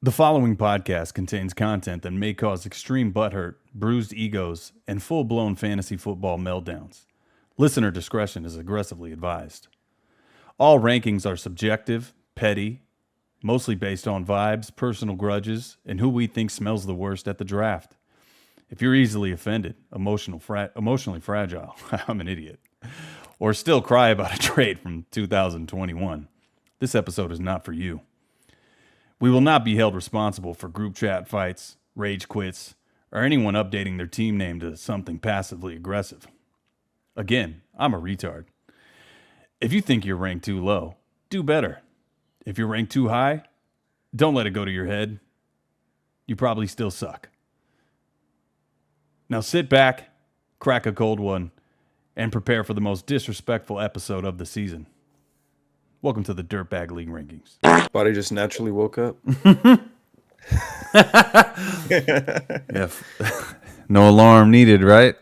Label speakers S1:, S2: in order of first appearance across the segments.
S1: The following podcast contains content that may cause extreme butthurt, bruised egos, and full-blown fantasy football meltdowns. Listener discretion is aggressively advised. All rankings are subjective, petty, mostly based on vibes, personal grudges, and who we think smells the worst at the draft. If you're easily offended, emotionally fragile, I'm an idiot, or still cry about a trade from 2021, this episode is not for you. We will not be held responsible for group chat fights, rage quits, or anyone updating their team name to something passively aggressive. Again, I'm a retard. If you think you're ranked too low, do better. If you're ranked too high, don't let it go to your head. You probably still suck. Now sit back, crack a cold one, and prepare for the most disrespectful episode of the season. Welcome to the Dirtbag League Rankings.
S2: Body just naturally woke up.
S1: Yeah. No alarm needed, right?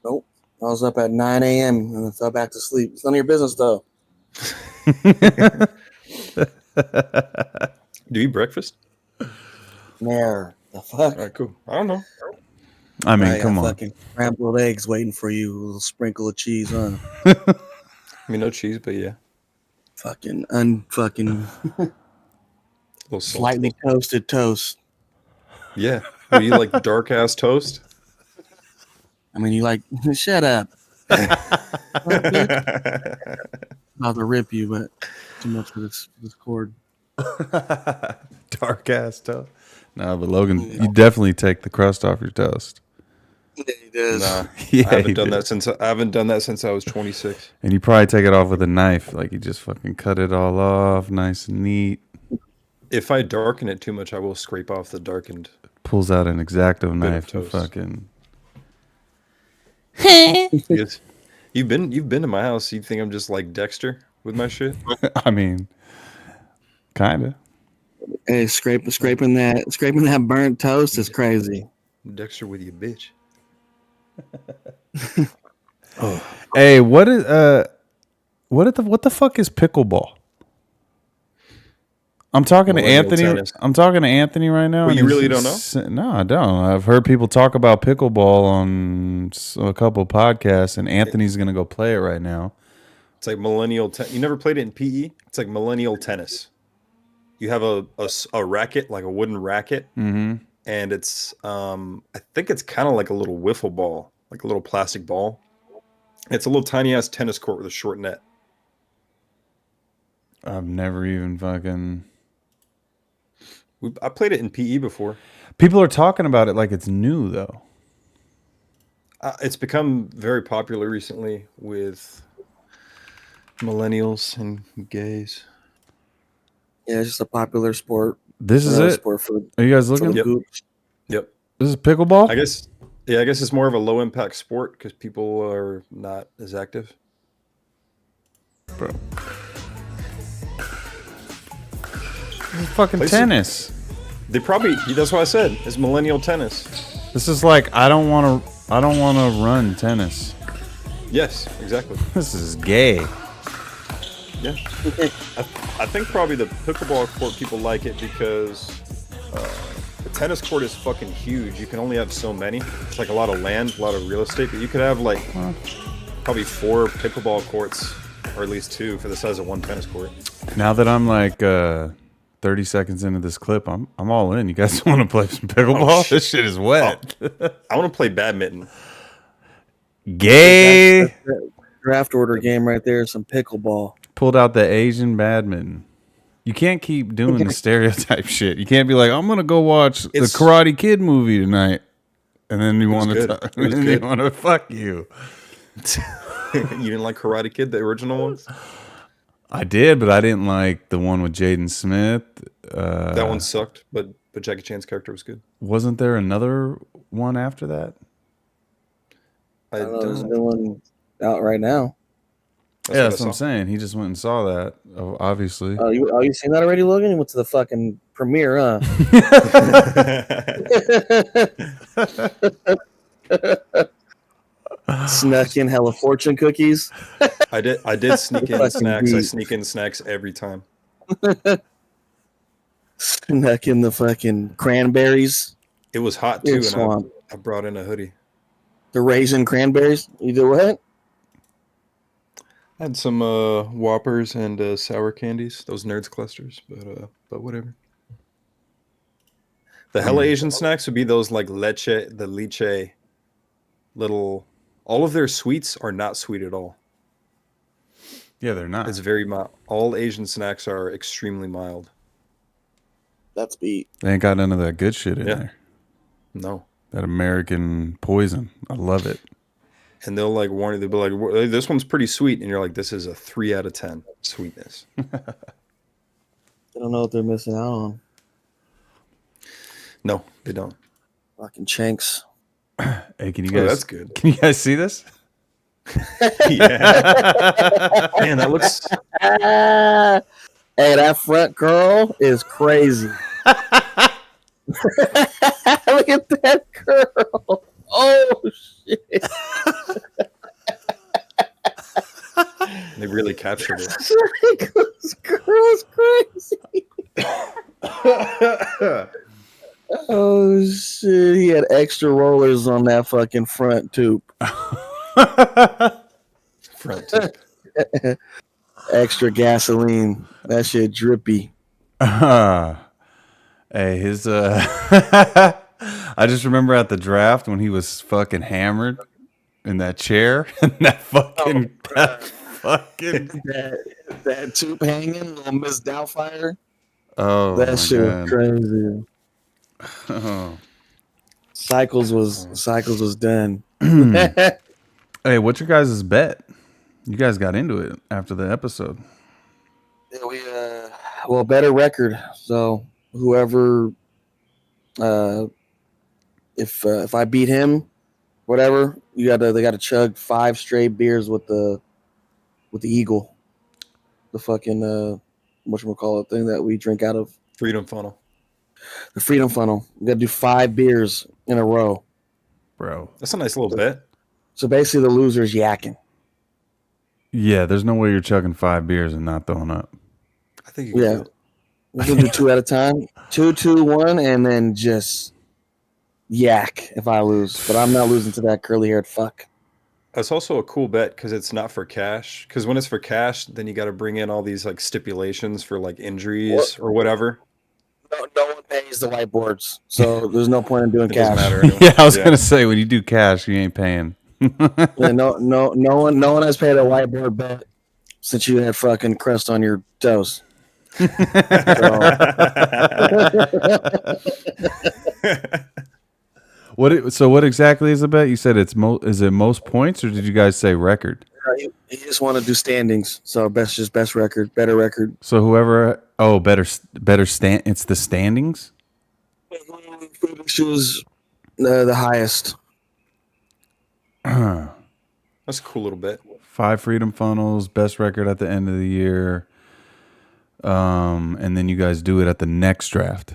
S3: Nope. I was up at 9 a.m. and I fell back to sleep. It's none of your business, though.
S2: Do you eat breakfast?
S3: There. The fuck?
S2: All right, cool. I don't know.
S1: I mean,
S3: I
S1: come
S3: got
S1: on.
S3: fucking scrambled eggs waiting for you. A little sprinkle of cheese on.
S2: I mean, no cheese, but yeah.
S3: Fucking
S2: A little
S3: slightly
S2: salty.
S3: toasted toast.
S2: Yeah. Do you like dark ass toast?
S3: I mean, you like, shut up. About to rip you, but too much for this cord.
S1: Dark ass toast. No, but Logan, you definitely take the crust off your toast.
S3: Yeah, he does.
S2: Nah.
S1: Yeah,
S2: I haven't done that since I was 26.
S1: And you probably take it off with a knife. Like you just fucking cut it all off, nice and neat.
S2: If I darken it too much, I will scrape off the darkened.
S1: Pulls out an X-Acto
S2: of
S1: knife and
S2: toast.
S1: fucking.
S2: Yes. You've been to my house. You think I'm just like Dexter with my shit?
S1: I mean, kinda.
S3: Hey, scraping that burnt toast is crazy.
S2: Dexter with you, bitch.
S1: Hey, what the fuck is pickleball? I'm talking to
S2: Millennial
S1: Anthony.
S2: tennis.
S1: I'm talking to Anthony right now.
S2: Well,
S1: and
S2: you
S1: he's
S2: really don't
S1: just- No, I don't. I've heard people talk about pickleball on a couple podcasts, and Anthony's gonna go play it right now.
S2: It's like millennial. You never played it in PE? It's like millennial tennis. You have a racket, like a wooden racket,
S1: Mm-hmm.
S2: and it's I think it's kind of like a little wiffle ball, like a little plastic ball. It's a little tiny ass tennis court with a short net.
S1: I've never even fucking.
S2: I played it in PE before.
S1: People are talking about it like it's new though.
S2: It's become very popular recently with millennials and gays.
S3: Yeah, it's just a popular sport.
S1: This is it.
S3: Sport for
S1: Are you guys looking?
S3: the
S2: Yep.
S3: gooch.
S2: Yep.
S1: This is pickleball.
S2: I guess it's more of a low impact sport because people are not as active.
S1: Bro. This is fucking
S2: Places-
S1: tennis.
S2: That's what I said. It's millennial tennis.
S1: This is like I don't want to run tennis.
S2: Yes, exactly.
S1: This is gay.
S2: Yeah. I think probably the pickleball court people like it because the tennis court is fucking huge. You can only have so many. It's like a lot of land, a lot of real estate, but you could have like probably 4 pickleball courts, or at least 2 for the size of one tennis court.
S1: Now that I'm like 30 seconds into this clip, I'm all in. You guys want to play some pickleball? This shit is wet.
S2: I want to play badminton.
S1: Gay.
S3: That's the draft order game right there. Some pickleball.
S1: Pulled out the Asian badminton. You can't keep doing the stereotype shit. You can't be like, I'm gonna go watch the Karate Kid movie tonight, and then you want to fuck you.
S2: You didn't like Karate Kid, the original ones?
S1: I did, but I didn't like the one with Jaden Smith.
S2: That one sucked, but Jackie Chan's character was good.
S1: Wasn't there another one after that?
S2: I
S3: I don't know, there's a
S2: don't.
S3: new one out right now.
S1: That's what I'm saying. He just went and saw that, obviously.
S3: Oh, you seen that already, Logan? You went to the fucking premiere, huh? Snuck in hella fortune cookies.
S2: I did sneak in
S3: Fucking
S2: snacks. I
S3: beat.
S2: sneak in snacks every time.
S3: Snuck in the fucking cranberries.
S2: It was hot
S3: In
S2: too,
S3: swamp.
S2: and I brought in a hoodie.
S3: The raisin cranberries. You do what?
S2: I had some Whoppers and sour candies, those Nerds clusters, but whatever. The hella Asian snacks would be those like the leche little. All of their sweets are not sweet at all.
S1: Yeah, they're not.
S2: It's very mild. All Asian snacks are extremely mild.
S3: That's beat.
S1: They ain't got none of that good shit in
S2: Yeah.
S1: there.
S2: No.
S1: That American poison. I love it.
S2: And they'll like warn you. They'll be like, "Well, this one's pretty sweet," and you're like, "This is a 3 out of 10 sweetness."
S3: I don't know what they're missing out on.
S2: No, they don't.
S3: Fucking chinks.
S1: Hey, can you
S2: Oh,
S1: guys?
S2: that's good.
S1: Can you guys see this?
S2: Yeah. Man, that looks.
S3: Hey, that front curl is crazy. Look at that curl. Oh shit.
S2: They really captured it.
S3: This curl's crazy. Oh shit. He had extra rollers on that fucking front tube.
S2: Front tip.
S3: Extra gasoline. That shit drippy.
S1: Hey, his I just remember at the draft when he was fucking hammered in that chair and that fucking
S3: That tube hanging, little Miss Doubtfire.
S1: oh
S3: That
S1: my
S3: shit was
S1: God.
S3: crazy.
S1: Oh.
S3: Cycles was done.
S1: Hey, what's your guys' bet? You guys got into it after the episode.
S3: Yeah, we better record. So whoever, if I beat him, whatever, they gotta chug 5 straight beers with the Eagle, the fucking whatchamacallit thing that we drink out of,
S2: Freedom funnel.
S3: the Freedom Funnel. We gotta do 5 beers in a row.
S1: Bro.
S2: That's a nice little bet.
S3: So basically, the loser's yakking.
S1: Yeah, there's no way you're chugging 5 beers and not throwing up.
S2: I think you can
S3: Yeah,
S2: do it.
S3: we're gonna do 2 at a time. 2, 2, 1, and then just yak if I lose. But I'm not losing to that curly-haired fuck.
S2: That's also a cool bet because it's not for cash. Because when it's for cash, then you got to bring in all these like stipulations for like injuries or whatever.
S3: No one pays the whiteboards, so there's no point in doing
S2: It doesn't
S3: cash.
S2: matter anyway.
S1: Yeah, I was gonna say when you do cash, you ain't paying.
S3: Yeah, no one has paid a whiteboard bet since you had fucking crust on your toes.
S1: What exactly is the bet? You said it's is it most points, or did you guys say record?
S3: You just want to do standings, so best record, better record.
S1: So whoever better stand, it's the standings.
S3: Choose the highest.
S2: That's a cool little bet.
S1: 5 freedom funnels, best record at the end of the year, and then you guys do it at the next draft.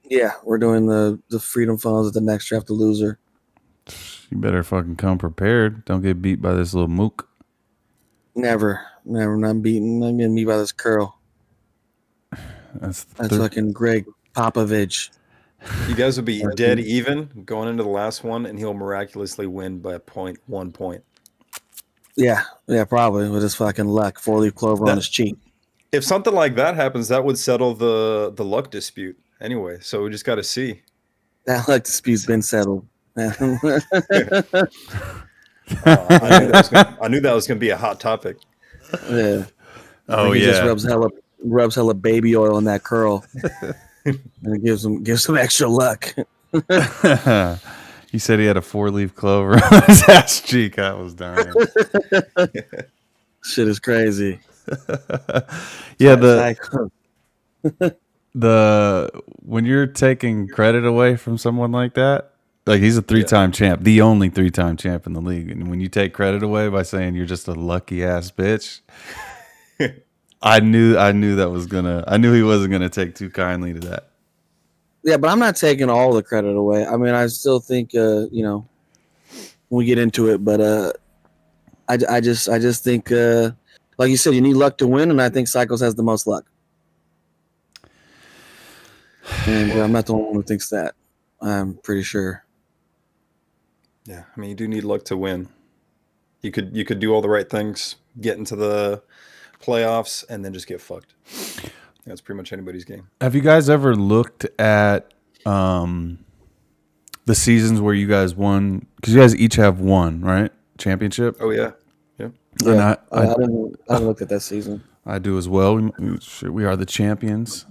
S3: Yeah, we're doing the Freedom Funnels at the next draft. The loser.
S1: You better fucking come prepared. Don't get beat by this little mook.
S3: Never, not beaten. I'm getting beat by this curl.
S1: That's
S3: fucking Greg Popovich.
S2: You guys will be dead even going into the last one, and he'll miraculously win by 1 point.
S3: Yeah, probably with his fucking luck. 4-leaf clover on his cheek.
S2: If something like that happens, that would settle the luck dispute anyway. So we just got to see.
S3: That luck dispute's been settled.
S2: I knew that was going to be a hot topic.
S3: Yeah.
S1: Oh
S3: he
S1: yeah.
S3: just rubs hella baby oil in that curl, and it gives him extra luck.
S1: He said he had a 4-leaf clover on his ass cheek. I was dying.
S3: Shit is crazy.
S1: Yeah, the when you're taking credit away from someone like that, like he's a 3-time champ, the only 3-time champ in the league, and when you take credit away by saying you're just a lucky ass bitch, I knew he wasn't gonna take too kindly to that.
S3: Yeah, but I'm not taking all the credit away. I mean, I still think when we get into it, but I just think like you said, you need luck to win, and I think Cycles has the most luck. And I'm not the only one who thinks that. I'm pretty sure.
S2: Yeah, I mean, you do need luck to win. You could do all the right things, get into the playoffs, and then just get fucked. That's pretty much anybody's game.
S1: Have you guys ever looked at the seasons where you guys won? Because you guys each have one, right? Championship.
S2: Oh yeah, yeah.
S3: Yeah,
S1: And
S3: I haven't looked at that season.
S1: I do as well. We are the champions.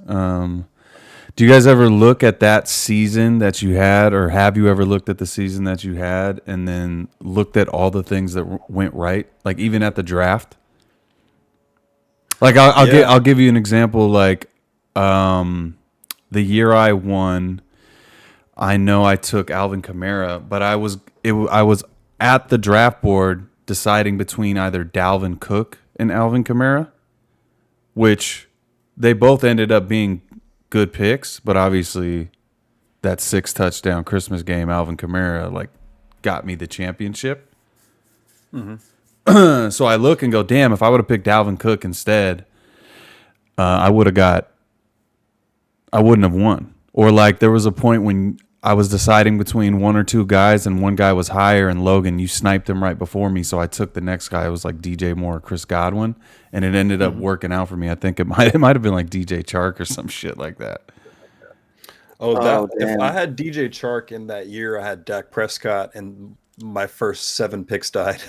S1: Do you guys ever look at that season that you had, or have you ever looked at the season that you had and then looked at all the things that went right, like even at the draft? Like I'll give you an example. Like the year I won, I know I took Alvin Kamara, but I was at the draft board deciding between either Dalvin Cook and Alvin Kamara, which they both ended up being good picks, but obviously that 6 touchdown Christmas game, Alvin Kamara, like got me the championship. Mm-hmm. So I look and go, damn, if I would have picked Dalvin Cook instead, I wouldn't have won. Or like there was a point when I was deciding between one or two guys and one guy was higher, and Logan, you sniped him right before me, so I took the next guy. It was like DJ Moore or Chris Godwin, and it ended up working out for me. I think it might have been like DJ Chark or some shit like that.
S2: If I had DJ Chark in that year, I had Dak Prescott, and my first 7 picks died.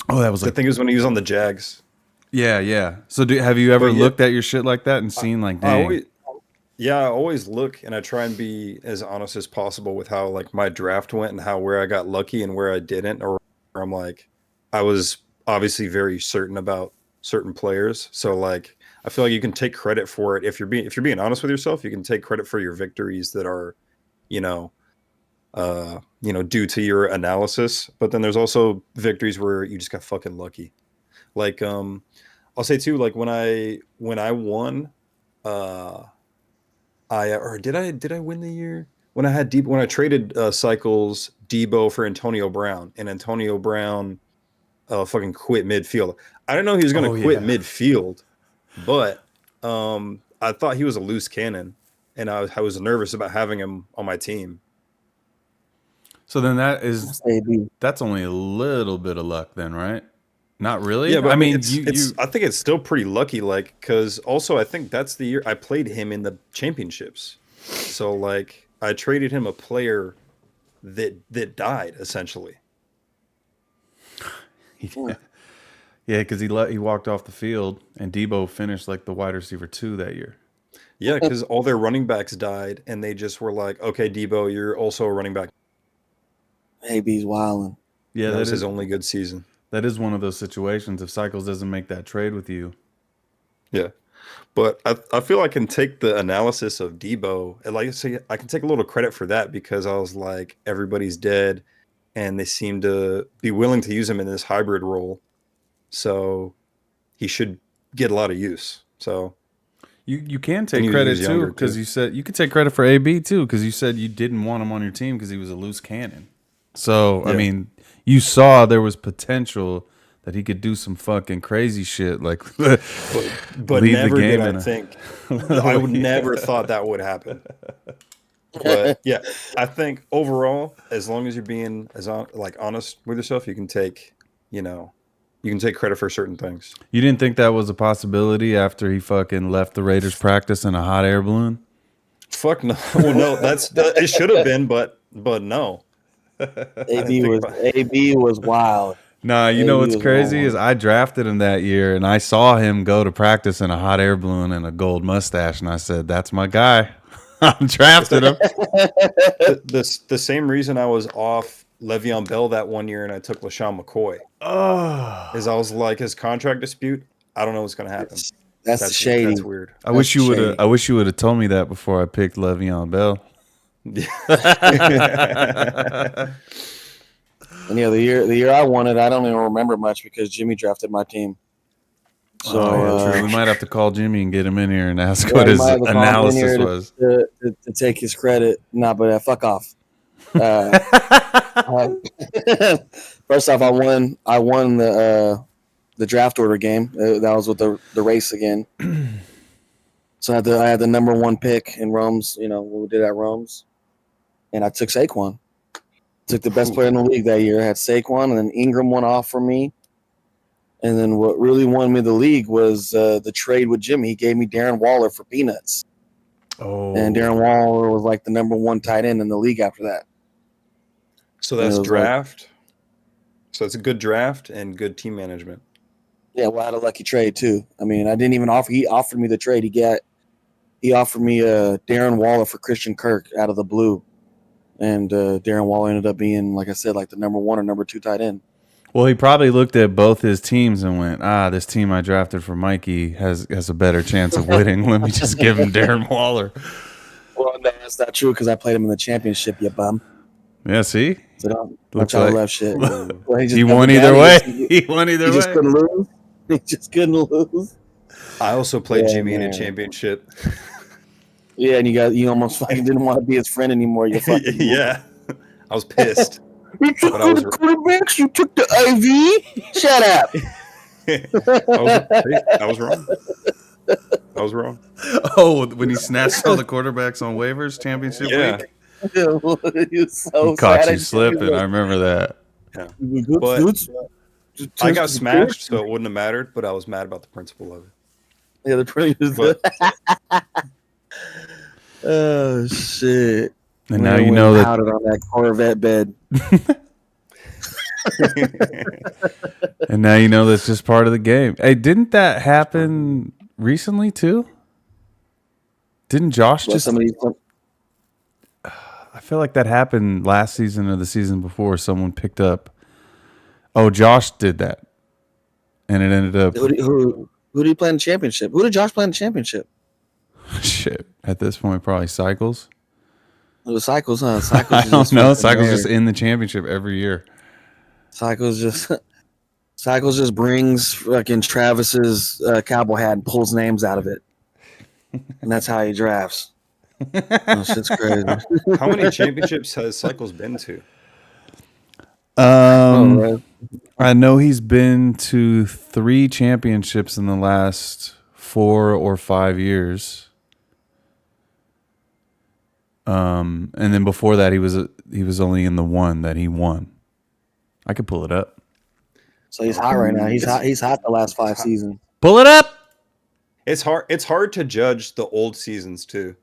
S1: Oh, that was
S2: I think it was when he was on the Jags.
S1: Yeah. So have you ever looked at your shit like that and seen like, dang?
S2: I always look, and I try and be as honest as possible with how like my draft went and where I got lucky and where I didn't, or I'm like, I was obviously very certain about certain players. So like, I feel like you can take credit for it if you're being honest with yourself. You can take credit for your victories that are, due to your analysis. But then there's also victories where you just got fucking lucky. Like, I'll say too, like when I won, did I win the year when I had when I traded Cycles Debo for Antonio Brown, and Antonio Brown fucking quit midfield. I didn't know he was going to quit midfield, but I thought he was a loose cannon, and I was nervous about having him on my team.
S1: So then that's only a little bit of luck then, right? Not really.
S2: Yeah, but
S1: I mean,
S2: I think it's still pretty lucky, like, because also I think that's the year I played him in the championships. So like I traded him a player that died essentially.
S1: Yeah, because he walked off the field, and Debo finished like the wide receiver 2 that year.
S2: Yeah, because all their running backs died, and they just were like, "Okay, Debo, you're also a running back."
S3: AB's wilding.
S1: Yeah,
S2: that was his only good season.
S1: That is one of those situations if Cycles doesn't make that trade with you.
S2: Yeah. But I feel I can take the analysis of Debo, and like I say, I can take a little credit for that, because I was like, everybody's dead, and they seem to be willing to use him in this hybrid role. So he should get a lot of use. So
S1: you can take credit too, because you said you could take credit for AB too, because you said you didn't want him on your team because he was a loose cannon. So yeah. I mean, you saw there was potential that he could do some fucking crazy shit, like
S2: but never did I think I would never thought that would happen. But yeah, I think overall, as long as you're being honest with yourself, you can take credit for certain things.
S1: You didn't think that was a possibility after he fucking left the Raiders practice in a hot air balloon?
S2: Fuck no. Well, no, it should have been, but no.
S3: AB was wild.
S1: Nah, you know what's crazy is I drafted him that year, and I saw him go to practice in a hot air balloon and a gold mustache, and I said, "That's my guy." I drafted him.
S2: The same reason I was off Le'Veon Bell that one year and I took LaShawn McCoy. Is I was like, his contract dispute, I don't know what's going to happen.
S3: That's shady.
S2: That's weird.
S1: I wish you would have told me that before I picked Le'Veon Bell.
S3: And yeah, the year I won it, I don't even remember much because Jimmy drafted my team. So
S1: we might have to call Jimmy and get him in here and ask what his analysis was
S3: to take his credit. But fuck off. First off, I won the draft order game. That was with the race again. So I had the number 1 pick in Rome's, when we did at Rome's, and I took Saquon. Took the best player in the league that year. I had Saquon, and then Ingram went off for me. And then what really won me the league was the trade with Jimmy. He gave me Darren Waller for peanuts.
S1: Oh,
S3: And Darren Waller was like the number 1 tight end in the league after that.
S2: So that's draft. So it's a good draft and good team management.
S3: Yeah, well, I had a lucky trade too. I mean, I didn't even offer. He offered me the trade. He offered me Darren Waller for Christian Kirk out of the blue, and Darren Waller ended up being, like I said, like the number 1 or number 2 tight end.
S1: well, he probably looked at both his teams and went, this team I drafted for Mikey has a better chance of winning. Let me just give him Darren Waller.
S3: Well, no, that's not true because I played him in the championship, you bum.
S1: Yeah, see?
S3: So don't
S1: Looks
S3: try to
S1: like-
S3: left shit. Well,
S1: He won either way. He won either
S3: He
S1: way.
S3: just couldn't lose. He just couldn't lose.
S2: I also played
S3: Yeah,
S2: Jimmy in a
S3: man.
S2: championship.
S3: Yeah, and you almost fucking didn't want to be his friend anymore. You fucking
S2: Yeah. I was pissed.
S3: You took
S2: But I was
S3: the quarterbacks. You took the IV. Shut up.
S2: I was wrong. I was wrong.
S1: Oh, when he snatched all the quarterbacks on waivers championship
S2: Yeah.
S1: week?
S3: You're so
S1: He caught
S3: sad.
S1: you slipping. I remember that.
S2: But I got smashed, so it wouldn't have mattered, but I was mad about the principle of it.
S3: Yeah, the pretty.
S2: But-
S3: Oh shit!
S1: And now you know that.
S3: Powdered on that Corvette bed.
S1: And now you know that's just part of the game. Hey, didn't that happen recently too? Didn't Josh
S3: Well,
S1: just? I feel like that happened last season or the season before. Someone picked up. Oh, Josh did that, and it ended up.
S3: Who did he play in the championship? Who did Josh play in the championship?
S1: Shit. At this point, probably Cycles.
S3: It was Cycles, huh? Cycles.
S1: I
S3: is
S1: don't
S3: just
S1: know.
S3: fucking
S1: Cycles
S3: there.
S1: just in the championship every year.
S3: Cycles just brings fucking Travis's cowboy hat and pulls names out of it, and that's how he drafts. Oh, shit's crazy.
S2: How many championships has Cycles been to?
S3: Right.
S1: I know he's been to 3 championships in the last 4 or 5 years. And then before that, he was only in the one that he won. I could pull it up.
S3: So he's hot right now. He's hot the last 5 seasons.
S1: Pull it up.
S2: It's hard to judge the old seasons too.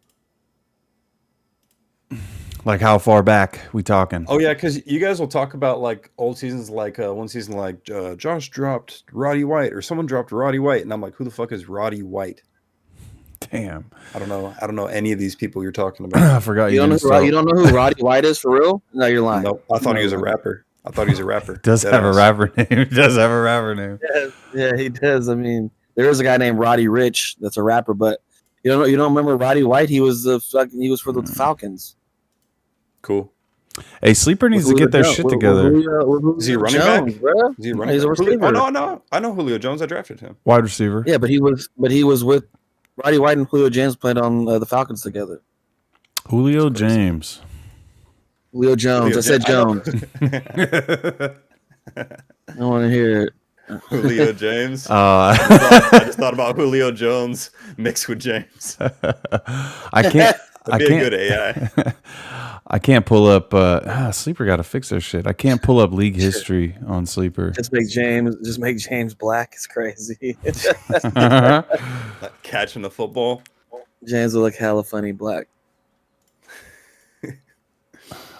S1: Like how far back we talking?
S2: Oh yeah, because you guys will talk about like old seasons, like one season, like Josh dropped Roddy White or someone dropped Roddy White, and I'm like, who the fuck is Roddy White?
S1: Damn.
S2: I don't know any of these people you're talking about.
S1: I forgot
S3: You don't know who Roddy White is for real? No, you're lying.
S2: Nope, I thought he was a rapper. I thought he was a rapper.
S1: Does
S2: Dead
S1: have a
S2: ass.
S1: rapper name. He does have a rapper name.
S3: Yeah, he does. I mean, there is a guy named Roddy Rich that's a rapper, but you don't remember Roddy White? He was for the Falcons.
S2: Cool.
S1: Hey, Sleeper needs to get their shit together.
S2: Is he a running back?
S3: Bro?
S2: Is he a running
S3: He's a
S2: back?
S3: receiver.
S2: Oh no, I know Julio Jones. I drafted him.
S1: Wide receiver.
S3: Yeah, but he was with Roddy White and Julio James played on the Falcons together.
S1: Julio James.
S3: Julio Jones. I said Jones. I don't want to hear it.
S2: Julio James.
S1: I
S2: I just thought about Julio Jones mixed with James.
S1: can't.
S2: That'd be a good AI.
S1: I can't pull up. Sleeper got to fix their shit. I can't pull up league history on Sleeper.
S3: Just make James black. It's crazy.
S2: Like catching the football.
S3: James will look hella funny black.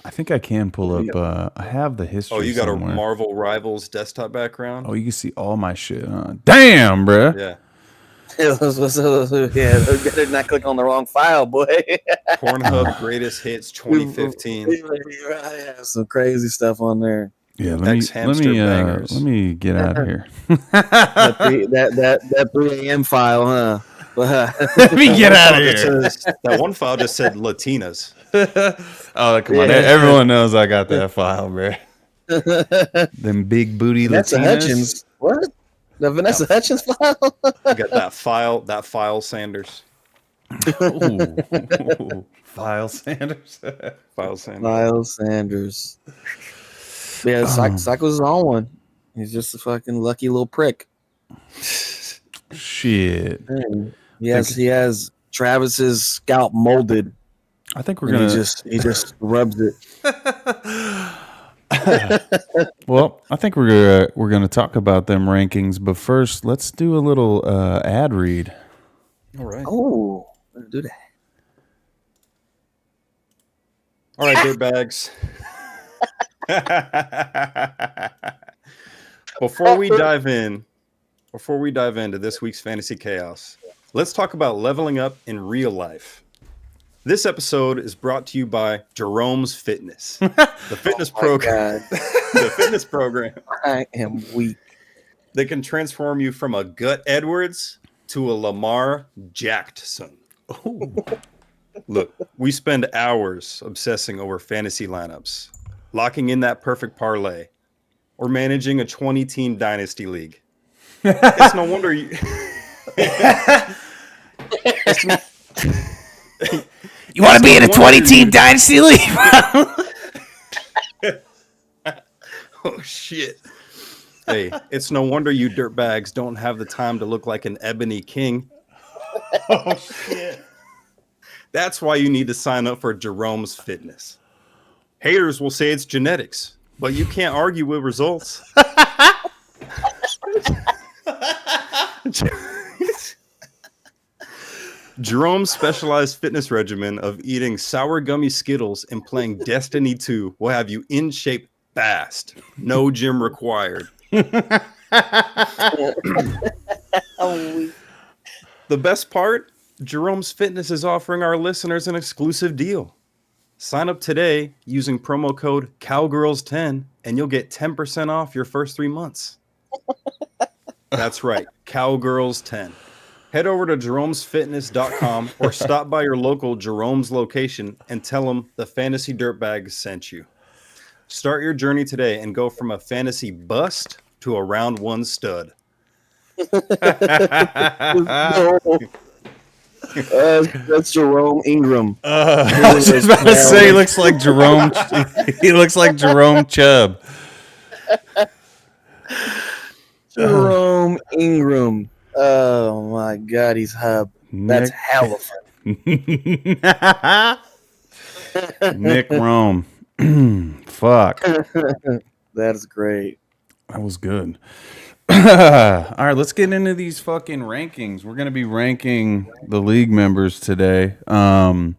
S1: I think I can pull up. I have the history.
S2: Oh, you got
S1: somewhere.
S2: a Marvel Rivals desktop background?
S1: Oh, you can see all my shit. Huh? Damn, bruh.
S2: Yeah.
S3: Yeah, better not click on the wrong file, boy.
S2: Pornhub Greatest Hits 2015.
S3: Yeah, some crazy stuff on there.
S1: Yeah,
S2: Ex-hamster bangers.
S1: let me get out of here.
S3: That 3 a.m. file, huh?
S1: Let me get out of here.
S2: That one file just said Latinas.
S1: Oh, come on.
S3: Yeah.
S1: Everyone knows I got that file, bro. Them big booty
S3: Vanessa
S1: Latinas.
S3: Hutchins. What? The Vanessa Hutchins file?
S2: You got that file Sanders.
S1: Ooh. File Sanders.
S2: File Sanders.
S3: Miles Sanders. Yeah, Cycles is on one. He's just a fucking lucky little prick.
S1: Shit.
S3: He has Travis's scalp molded.
S1: I think we're
S3: And
S1: gonna.
S3: he just rubs it.
S1: Well, I think we're gonna talk about them rankings, but first, let's do a little ad read.
S2: All right.
S3: Oh, let's do that.
S2: All right, dirtbags. Before we dive into this week's fantasy chaos, let's talk about leveling up in real life. This episode is brought to you by Jerome's Fitness, the fitness program. The fitness program.
S3: I am weak.
S2: That can transform you from a Gut Edwards to a Lamar Jackson. Look, we spend hours obsessing over fantasy lineups, locking in that perfect parlay, or managing a 20-team dynasty league. It's no wonder you...
S1: You want to be in a 20-team dynasty league?
S2: Oh, shit. Hey, it's no wonder you dirtbags don't have the time to look like an ebony king.
S1: Oh, shit.
S2: That's why you need to sign up for Jerome's Fitness. Haters will say it's genetics, but you can't argue with results. Jerome's specialized fitness regimen of eating sour gummy Skittles and playing Destiny 2 will have you in shape fast. No gym required. The best part? Jerome's Fitness is offering our listeners an exclusive deal. Sign up today using promo code Cowgirls10 and you'll get 10% off your first 3 months. That's right, Cowgirls10. Head over to jeromesfitness.com or stop by your local Jerome's location and tell them the Fantasy Dirtbags sent you. Start your journey today and go from a fantasy bust to a round one stud.
S3: That's Jerome Ingram.
S1: I was just about to say, he looks like Jerome. He looks like Jerome Chubb.
S3: Jerome Ingram. Oh my God, he's hub. That's hella fun.
S1: Nick Rome. Fuck.
S3: That's great.
S1: That was good. All right, let's get into these fucking rankings. We're gonna be ranking the league members today. I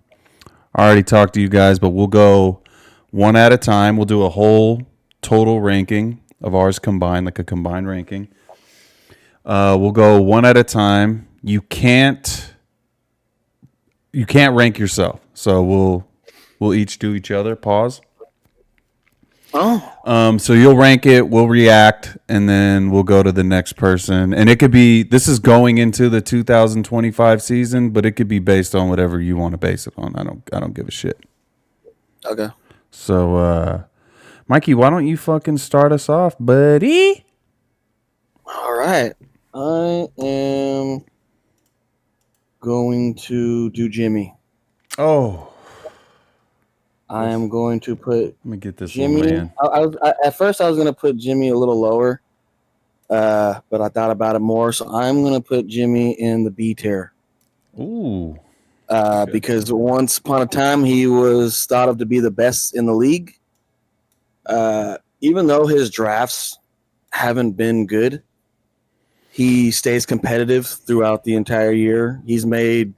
S1: already talked to you guys, but we'll go one at a time. We'll do a whole total ranking of ours combined, like a combined ranking. We'll go one at a time. You can't rank yourself. So we'll each do each other. Pause.
S3: Oh.
S1: So you'll rank it, we'll react, and then we'll go to the next person. And it could be, this is going into the 2025 season, but it could be based on whatever you want to base it on. I don't give a shit.
S3: Okay.
S1: So, Mikey, why don't you fucking start us off, buddy?
S3: All right. I am going to do Jimmy.
S1: Oh.
S3: I am going to put
S1: Let me get this
S3: Jimmy.
S1: little man.
S3: At first, I was going to put Jimmy a little lower, but I thought about it more. So I'm going to put Jimmy in the B tier.
S1: Ooh.
S3: Because once upon a time, he was thought of to be the best in the league. Even though his drafts haven't been good, he stays competitive throughout the entire year. He's made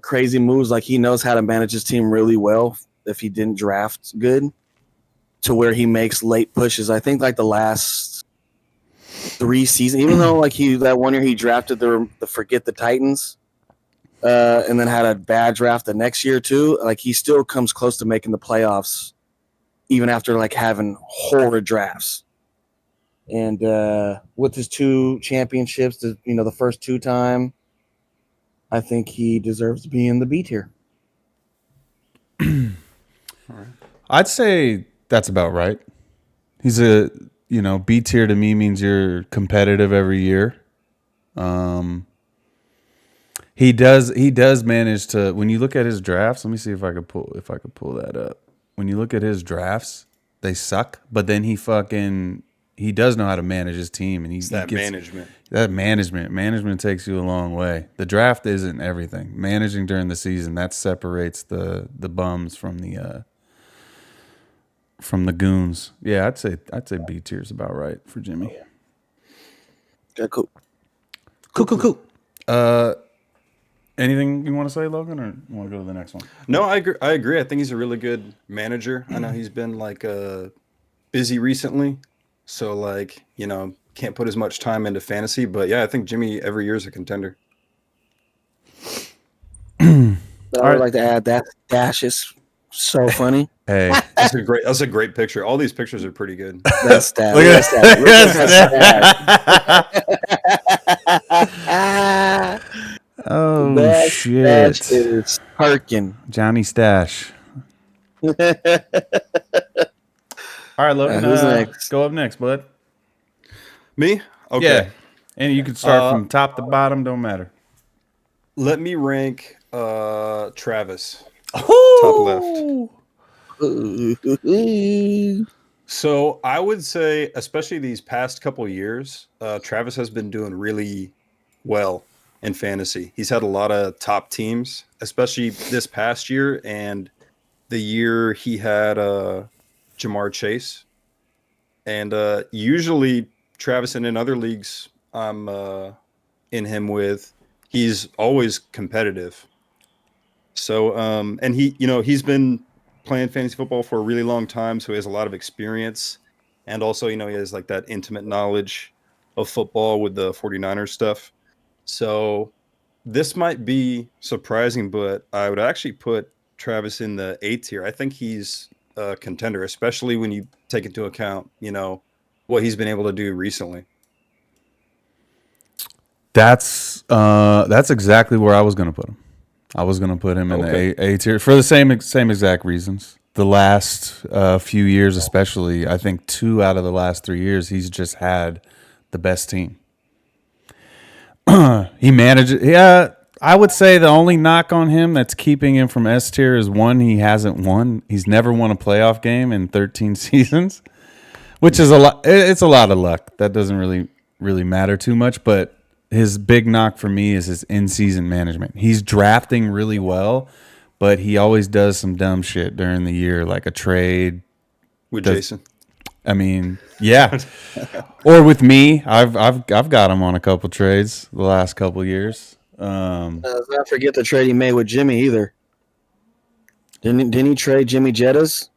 S3: crazy moves. Like, he knows how to manage his team really well if he didn't draft good, to where he makes late pushes. I think like the last 3 seasons, even though like that one year he drafted the Forget the Titans, and then had a bad draft the next year too, like he still comes close to making the playoffs even after like having horrid drafts. And with his 2 championships, the first 2 time, I think he deserves to be in the B tier.
S1: I'd say that's about right. He's a, B tier to me means you're competitive every year. He does manage to, when you look at his drafts, let me see if I could pull that up. When you look at his drafts, they suck, but then he he does know how to manage his team, and he
S2: It's that
S1: gets
S2: management.
S1: that management takes you a long way. The draft isn't everything. Managing during the season, that separates the bums from the goons. Yeah, I'd say B tier is about right for Jimmy.
S3: Okay, cool.
S1: Cool. Anything you want to say, Logan, or you want to go to the next one?
S2: No, I agree. I think he's a really good manager. I know he's been like busy recently, so like can't put as much time into fantasy. But yeah, I think Jimmy every year is a contender.
S3: I would like to add that Dash is so funny.
S1: Hey,
S2: That's a great picture. All these pictures are pretty good.
S3: That's that.
S1: look at
S3: that.
S1: oh
S3: Dash
S1: shit,
S3: is Harkin.
S1: Johnny Stash. All right, Logan,
S3: Who's next?
S1: go up next, bud.
S2: Me? Okay.
S1: Yeah, and you can start from top to bottom. Don't matter.
S2: Let me rank Travis.
S1: Top
S2: left. So I would say, especially these past couple years, Travis has been doing really well in fantasy. He's had a lot of top teams, especially this past year and the year he had Jamar Chase. And usually Travis, and in other leagues I'm in him with, he's always competitive. So and he's been playing fantasy football for a really long time, so he has a lot of experience, and also he has like that intimate knowledge of football with the 49ers stuff. So this might be surprising, but I would actually put Travis in the A tier. I think he's a contender, especially when you take into account what he's been able to do recently.
S1: That's exactly where I was going to put him. I was going to put him in the A tier for the same exact reasons. The last few years, especially, I think 2 out of the last 3 years, he's just had the best team. He manages. Yeah, I would say the only knock on him that's keeping him from S tier is one, he hasn't won. He's never won a playoff game in 13 seasons, which is a lot. It's a lot of luck. That doesn't really matter too much, but his big knock for me is his in-season management. He's drafting really well, but he always does some dumb shit during the year, like a trade
S2: with Jason.
S1: I mean, yeah, or with me. I've got him on a couple trades the last couple years.
S3: Let's not forget the trade he made with Jimmy either. Didn't he trade Jimmy Jettas?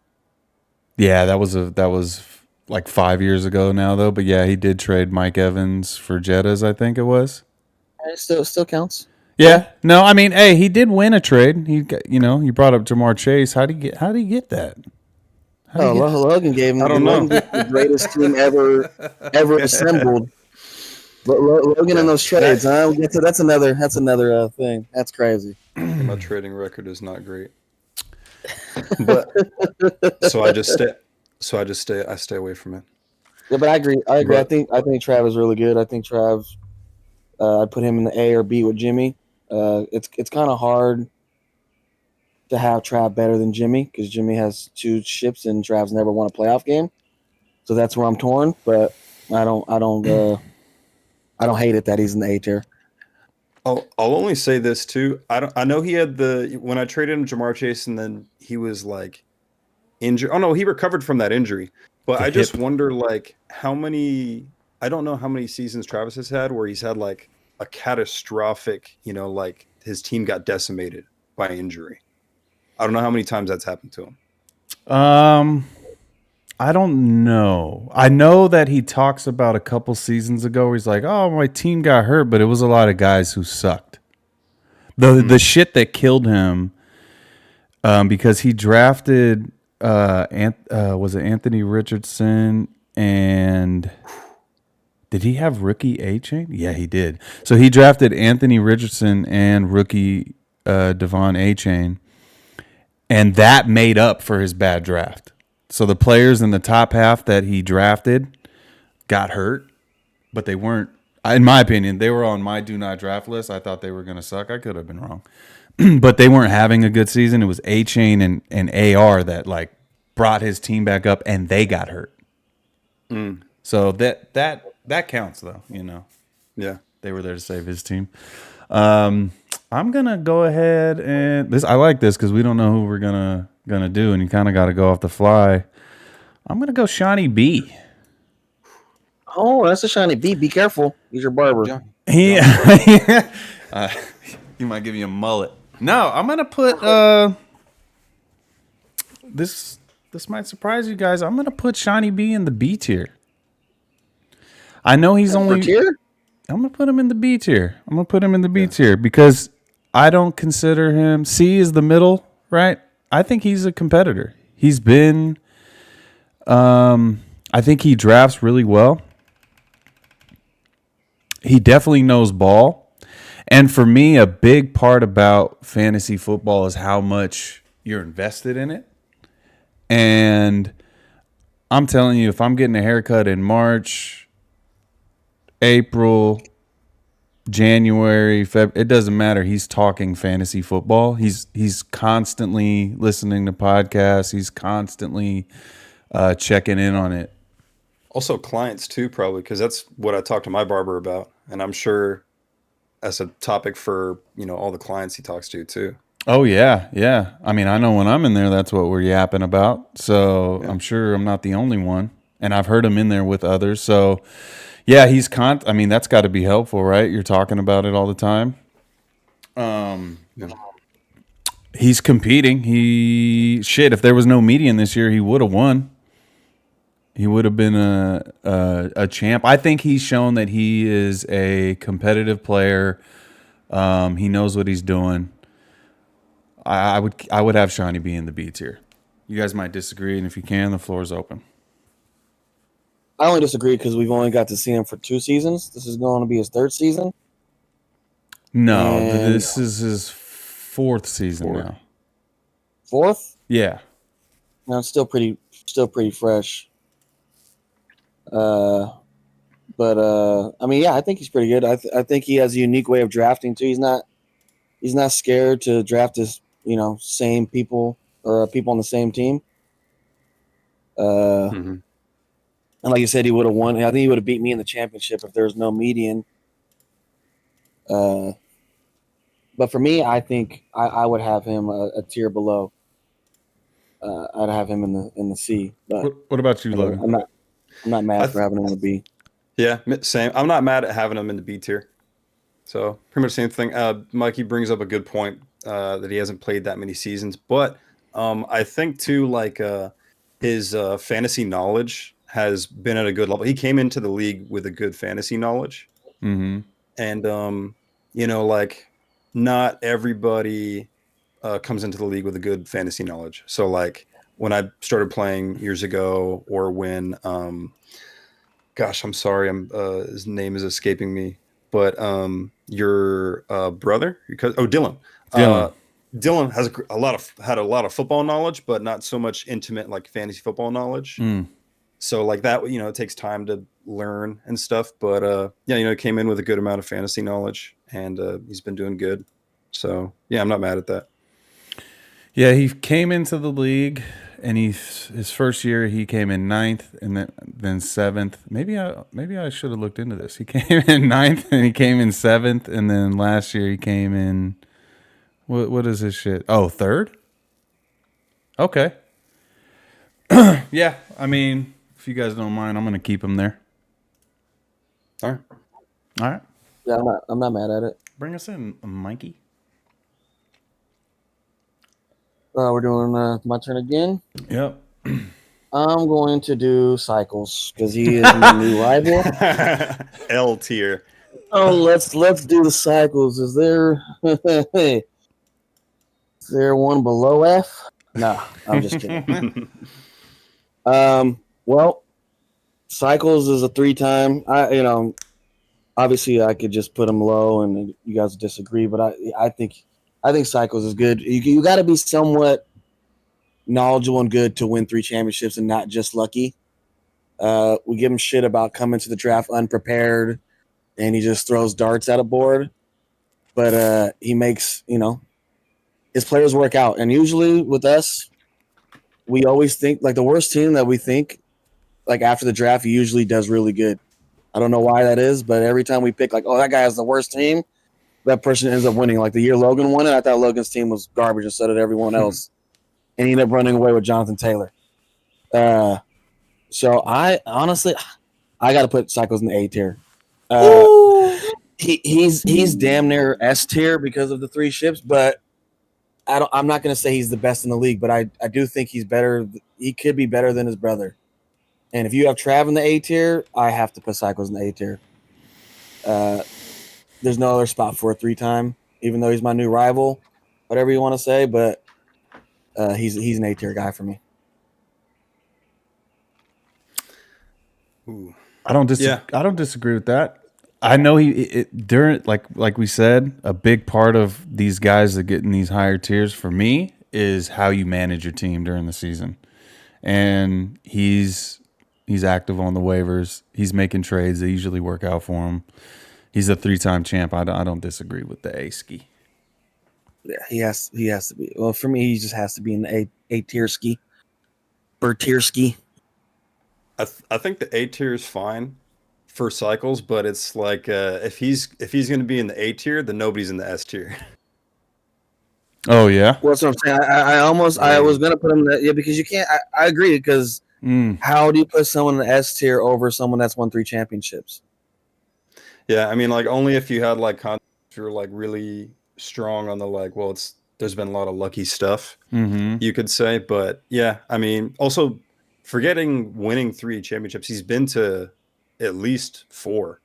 S1: Yeah, that was like 5 years ago now, though. But yeah, he did trade Mike Evans for Jettas, I think it was.
S3: It still counts.
S1: Yeah. No, I mean, hey, he did win a trade. He you brought up Jamar Chase. How did he get that?
S3: Logan gave him.
S2: I don't know.
S3: The greatest team ever assembled. Logan and those trades. We'll get to that's another thing. That's crazy.
S2: My trading record is not great, but I stay away from it.
S3: Yeah, but I agree. I think Trav is really good. I think Trav. I'd put him in the A or B with Jimmy. It's kind of hard to have Trav better than Jimmy because Jimmy has 2 ships and Trav's never won a playoff game. So that's where I'm torn. But I don't hate it that he's in the A tier.
S2: I'll only say this too. I know he had when I traded him Jamar Chase and then he was like injured. Oh no, he recovered from that injury. But I just wonder like how many. I don't know how many seasons Travis has had where he's had like a catastrophic, like his team got decimated by injury. I don't know how many times that's happened to him.
S1: I don't know. I know that he talks about a couple seasons ago where he's like, "Oh, my team got hurt, but it was a lot of guys who sucked." The shit that killed him, because he drafted was it Anthony Richardson, and did he have rookie A-Chain? Yeah, he did. So he drafted Anthony Richardson and rookie Devon A-Chain, and that made up for his bad draft. So the players in the top half that he drafted got hurt, but they weren't, in my opinion, they were on my do not draft list. I thought they were going to suck. I could have been wrong. But they weren't having a good season. It was A-Chain and AR that like brought his team back up, and they got hurt. So that counts though. You know,
S2: Yeah.
S1: they were there to save his team. I'm gonna go ahead and this. I like this because we don't know who we're gonna do, and you kind of got to go off the fly. I'm gonna go Shawnee B.
S3: Oh, that's a shiny B. Be careful. He's your barber.
S1: He, he might give you a mullet. No, I'm gonna put this. This might surprise you guys. I'm gonna put Shawnee B in the B tier. I know he's only.
S3: Tier?
S1: I'm gonna put him in the B tier. I'm gonna put him in the B tier because I don't consider him. C is the middle, right? I think he's a competitor. He's been. I think he drafts really well. He definitely knows ball. And for me, a big part about fantasy football is how much you're invested in it. And I'm telling you, if I'm getting a haircut in March, April, January, February, it doesn't matter. He's talking fantasy football. He's constantly listening to podcasts. He's constantly checking in on it.
S2: Also clients too, probably, because that's what I talk to my barber about, and I'm sure that's a topic for all the clients he talks to too.
S1: Oh yeah, yeah. I mean, I know when I'm in there, that's what we're yapping about. So I'm sure I'm not the only one, and I've heard him in there with others. So yeah, I mean, that's got to be helpful, right? You're talking about it all the time. He's competing. If there was no median this year, he would have won. He would have been a champ. I think he's shown that he is a competitive player. He knows what he's doing. I would have Shawnee B in the B tier. You guys might disagree, and if you can, the floor is open.
S3: I only disagree because we've only got to see him for 2 seasons. This is going to be his 3rd season.
S1: No,
S3: And
S1: this is his 4th season now.
S3: 4th?
S1: Yeah.
S3: No, it's still pretty fresh. But I mean, yeah, I think he's pretty good. I think he has a unique way of drafting too. He's not scared to draft his same people or people on the same team. And like you said, he would have won. I think he would have beat me in the championship if there was no median. But for me, I think I would have him a tier below. I'd have him in the C. But
S1: What about you, Logan?
S3: I'm not mad for having him in the B.
S2: Yeah, same. I'm not mad at having him in the B tier. So pretty much the same thing. Mikey brings up a good point that he hasn't played that many seasons, but I think too, like his fantasy knowledge has been at a good level. He came into the league with a good fantasy knowledge, and like not everybody comes into the league with a good fantasy knowledge. So like when I started playing years ago, or when gosh, I'm sorry, his name is escaping me. But your brother, Dylan. Dylan has had a lot of football knowledge, but not so much intimate like fantasy football knowledge. So like that, it takes time to learn and stuff. But came in with a good amount of fantasy knowledge, and he's been doing good. So yeah, I'm not mad at that.
S1: Yeah, he came into the league, and his first year he came in 9th, and then 7th. Maybe I should have looked into this. He came in 9th, and he came in 7th, and then last year he came in. What is this shit? Oh, 3rd. Okay. Yeah, I mean, if you guys don't mind, I'm gonna keep him there.
S2: All right.
S3: Yeah, I'm not mad at it.
S1: Bring us in, Mikey.
S3: We're doing my turn again.
S1: Yep.
S3: I'm going to do Cycles because he is my new rival.
S2: L tier.
S3: Oh, let's do the Cycles. Is there one below F? No, I'm just kidding. Well, Cycles is a 3-time. Obviously I could just put him low, and you guys disagree, but I think Cycles is good. You got to be somewhat knowledgeable and good to win 3 championships and not just lucky. We give him shit about coming to the draft unprepared, and he just throws darts at a board. But he makes, his players work out. And usually with us, we always think, like, the worst team that we think like after the draft, he usually does really good. I don't know why that is, but every time we pick like, oh, that guy has the worst team, that person ends up winning. Like the year Logan won it, I thought Logan's team was garbage, and so did everyone else, and he ended up running away with Jonathan Taylor. So I honestly, I got to put Cycles in the A tier. He's damn near S tier because of the 3 ships, but I'm not going to say he's the best in the league, but I do think he's better. He could be better than his brother. And if you have Trav in the A tier, I have to put Cycles in the A tier. There's no other spot for a 3-time, even though he's my new rival, whatever you want to say. But he's an A tier guy for me.
S2: Ooh.
S1: I don't disagree with that. I know during like we said, a big part of these guys that get in these higher tiers for me is how you manage your team during the season. And he's active on the waivers. He's making trades that usually work out for him. He's a 3-time champ. I don't disagree with the A ski.
S3: Yeah, he has to be. Well, for me, he just has to be in the A tier ski. Or tier ski.
S2: I think the A tier is fine for Cycles, but it's like if he's going to be in the A tier, then nobody's in the S tier.
S1: Oh yeah.
S3: Well, that's what I'm saying. I was gonna put him in the, because you can't. I agree, because how do you put someone in the S tier over someone that's won 3 championships?
S2: Yeah, I mean, like only if you had like if you're like really strong on the like, well, there's been a lot of lucky stuff, you could say, but yeah, I mean, also forgetting winning 3 championships, he's been to at least 4,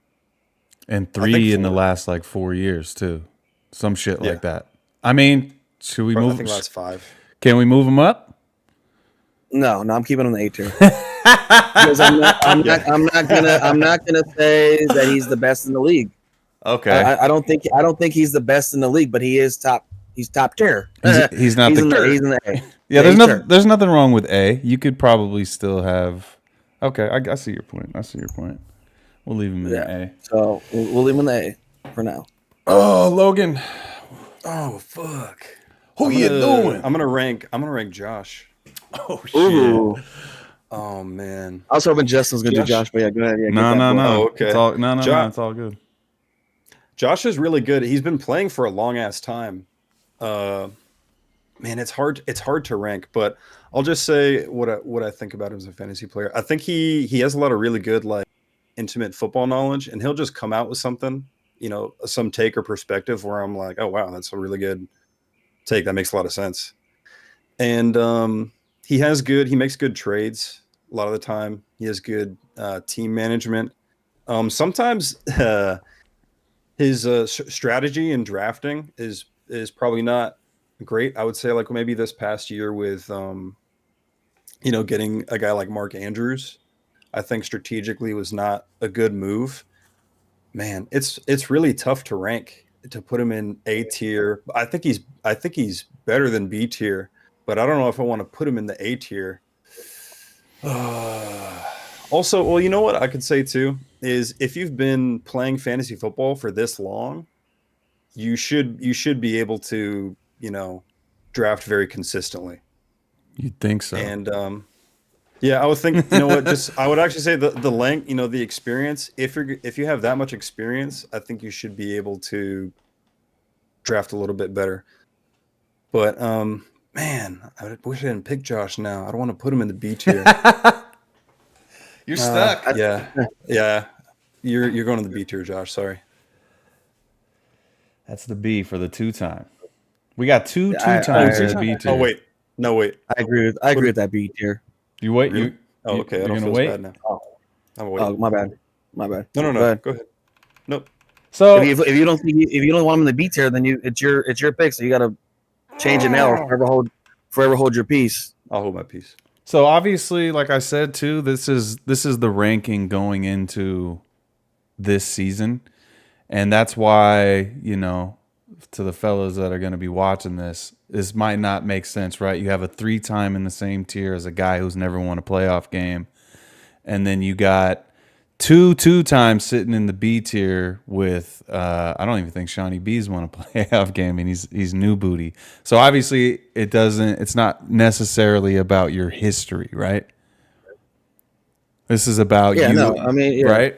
S1: and 3 in the last like 4 years too, some shit like that. I mean, should we move?
S2: I think last 5.
S1: Can we move him up?
S3: No, I'm keeping him in the A tier. Because I'm not gonna say that he's the best in the league.
S1: Okay.
S3: I don't think he's the best in the league, but he is top. He's top tier.
S1: He's not
S3: he's
S1: the
S3: in he's in the A.
S1: Yeah, there's nothing wrong with A. You could probably still have. Okay, I see your point. We'll leave him in the A.
S3: So we'll leave him in the A for now.
S1: Oh, Logan.
S2: Oh fuck.
S1: Who you doing?
S2: I'm gonna rank Josh.
S1: Oh shit.
S3: Ooh.
S2: Oh man.
S3: I was hoping Justin was gonna do Josh, but yeah, go ahead. Yeah,
S1: No.
S2: Oh, okay.
S1: It's all, no. It's all good.
S2: Josh is really good. He's been playing for a long ass time. Man, it's hard to rank, but I'll just say what I think about him as a fantasy player. I think he has a lot of really good like intimate football knowledge, and he'll just come out with something, some take or perspective where I'm like, oh wow, that's a really good take. That makes a lot of sense. And he makes good trades a lot of the time. He has good team management. Sometimes his strategy in drafting is probably not great. I would say like maybe this past year with getting a guy like Mark Andrews, I think strategically was not a good move. Man, it's really tough to rank, to put him in A tier. I think he's better than B tier, but I don't know if I want to put him in the A tier. Also, well, you know what I could say too is if you've been playing fantasy football for this long, you should be able to, draft very consistently.
S1: You'd think so.
S2: And yeah, I would think, I would actually say the length, the experience, if you have that much experience, I think you should be able to draft a little bit better. But man, I wish I didn't pick Josh now. I don't want to put him in the B tier.
S1: You're stuck.
S2: Yeah. You're going to the B tier, Josh. Sorry.
S1: That's the B for the 2-time. We got two times in the B tier.
S2: Oh wait, no wait.
S3: I agree with that B tier.
S1: You wait.
S2: Really? Okay. I don't feel bad now. I'm waiting.
S3: Oh, my bad.
S2: No. Go ahead. Nope.
S1: So
S3: if you don't want him in the B tier, then it's your pick. So you got to change it now. Or forever hold your peace.
S2: I'll hold my peace.
S1: So obviously, like I said too, this is the ranking going into this season, and that's why to the fellas that are going to be watching this might not make sense, right? You have a 3-time in the same tier as a guy who's never won a playoff game, and then you got two 2-times sitting in the B tier with I don't even think Shawnee B's won a playoff game, and he's new booty. So obviously it's not necessarily about your history, right? This is about
S3: Yeah,
S1: you,
S3: no, I mean, yeah.
S1: right?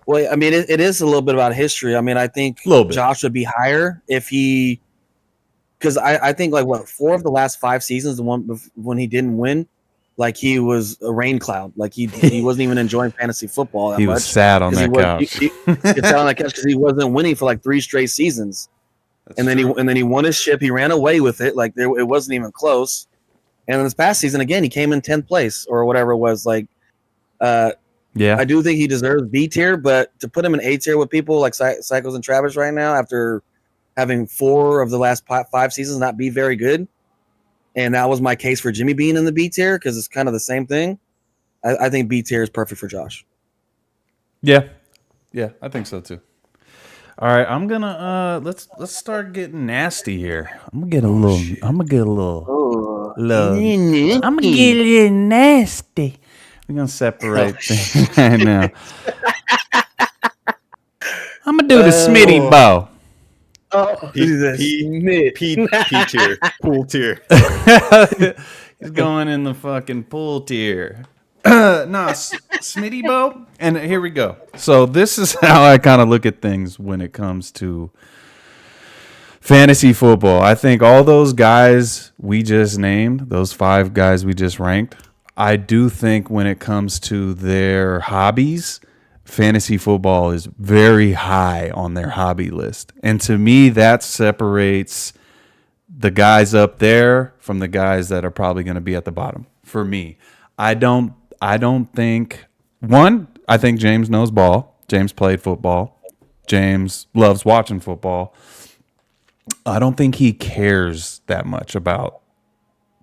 S3: Well, I mean, it is a little bit about history. I mean, I think
S1: A little bit.
S3: Josh would be higher if he, because I think like what 4 of the last 5 seasons, the one when he didn't win, like he was a rain cloud. Like he wasn't even enjoying fantasy football that
S1: He
S3: much.
S1: was sad on that couch.
S3: He sat on that couch because he wasn't winning for like 3 straight seasons. And then he won his ship. He ran away with it. Like it wasn't even close. And then this past season again, he came in 10th place or whatever it was. Like,
S1: Yeah,
S3: I do think he deserves B tier, but to put him in A tier with people like Psychos and Travis right now, after having 4 of the last 5 seasons not be very good, and that was my case for Jimmy being in the B tier because it's kind of the same thing. I think B tier is perfect for Josh.
S1: yeah, I think so too. All right, I'm gonna let's start getting nasty here. I'm gonna get a little. I'm gonna get a little. I'm gonna get a little nasty. We're gonna separate things right now. I'm gonna do the Smitty bow.
S3: Oh,
S2: P tier, pool tier.
S1: He's going in the fucking pool tier. No, Smitty bow. And here we go. So this is how I kind of look at things when it comes to fantasy football. I think all those guys we just named, those 5 guys we just ranked, I do think when it comes to their hobbies, fantasy football is very high on their hobby list. And to me, that separates the guys up there from the guys that are probably going to be at the bottom. For me, I don't think, I think James knows ball. James played football. James loves watching football. I don't think he cares that much about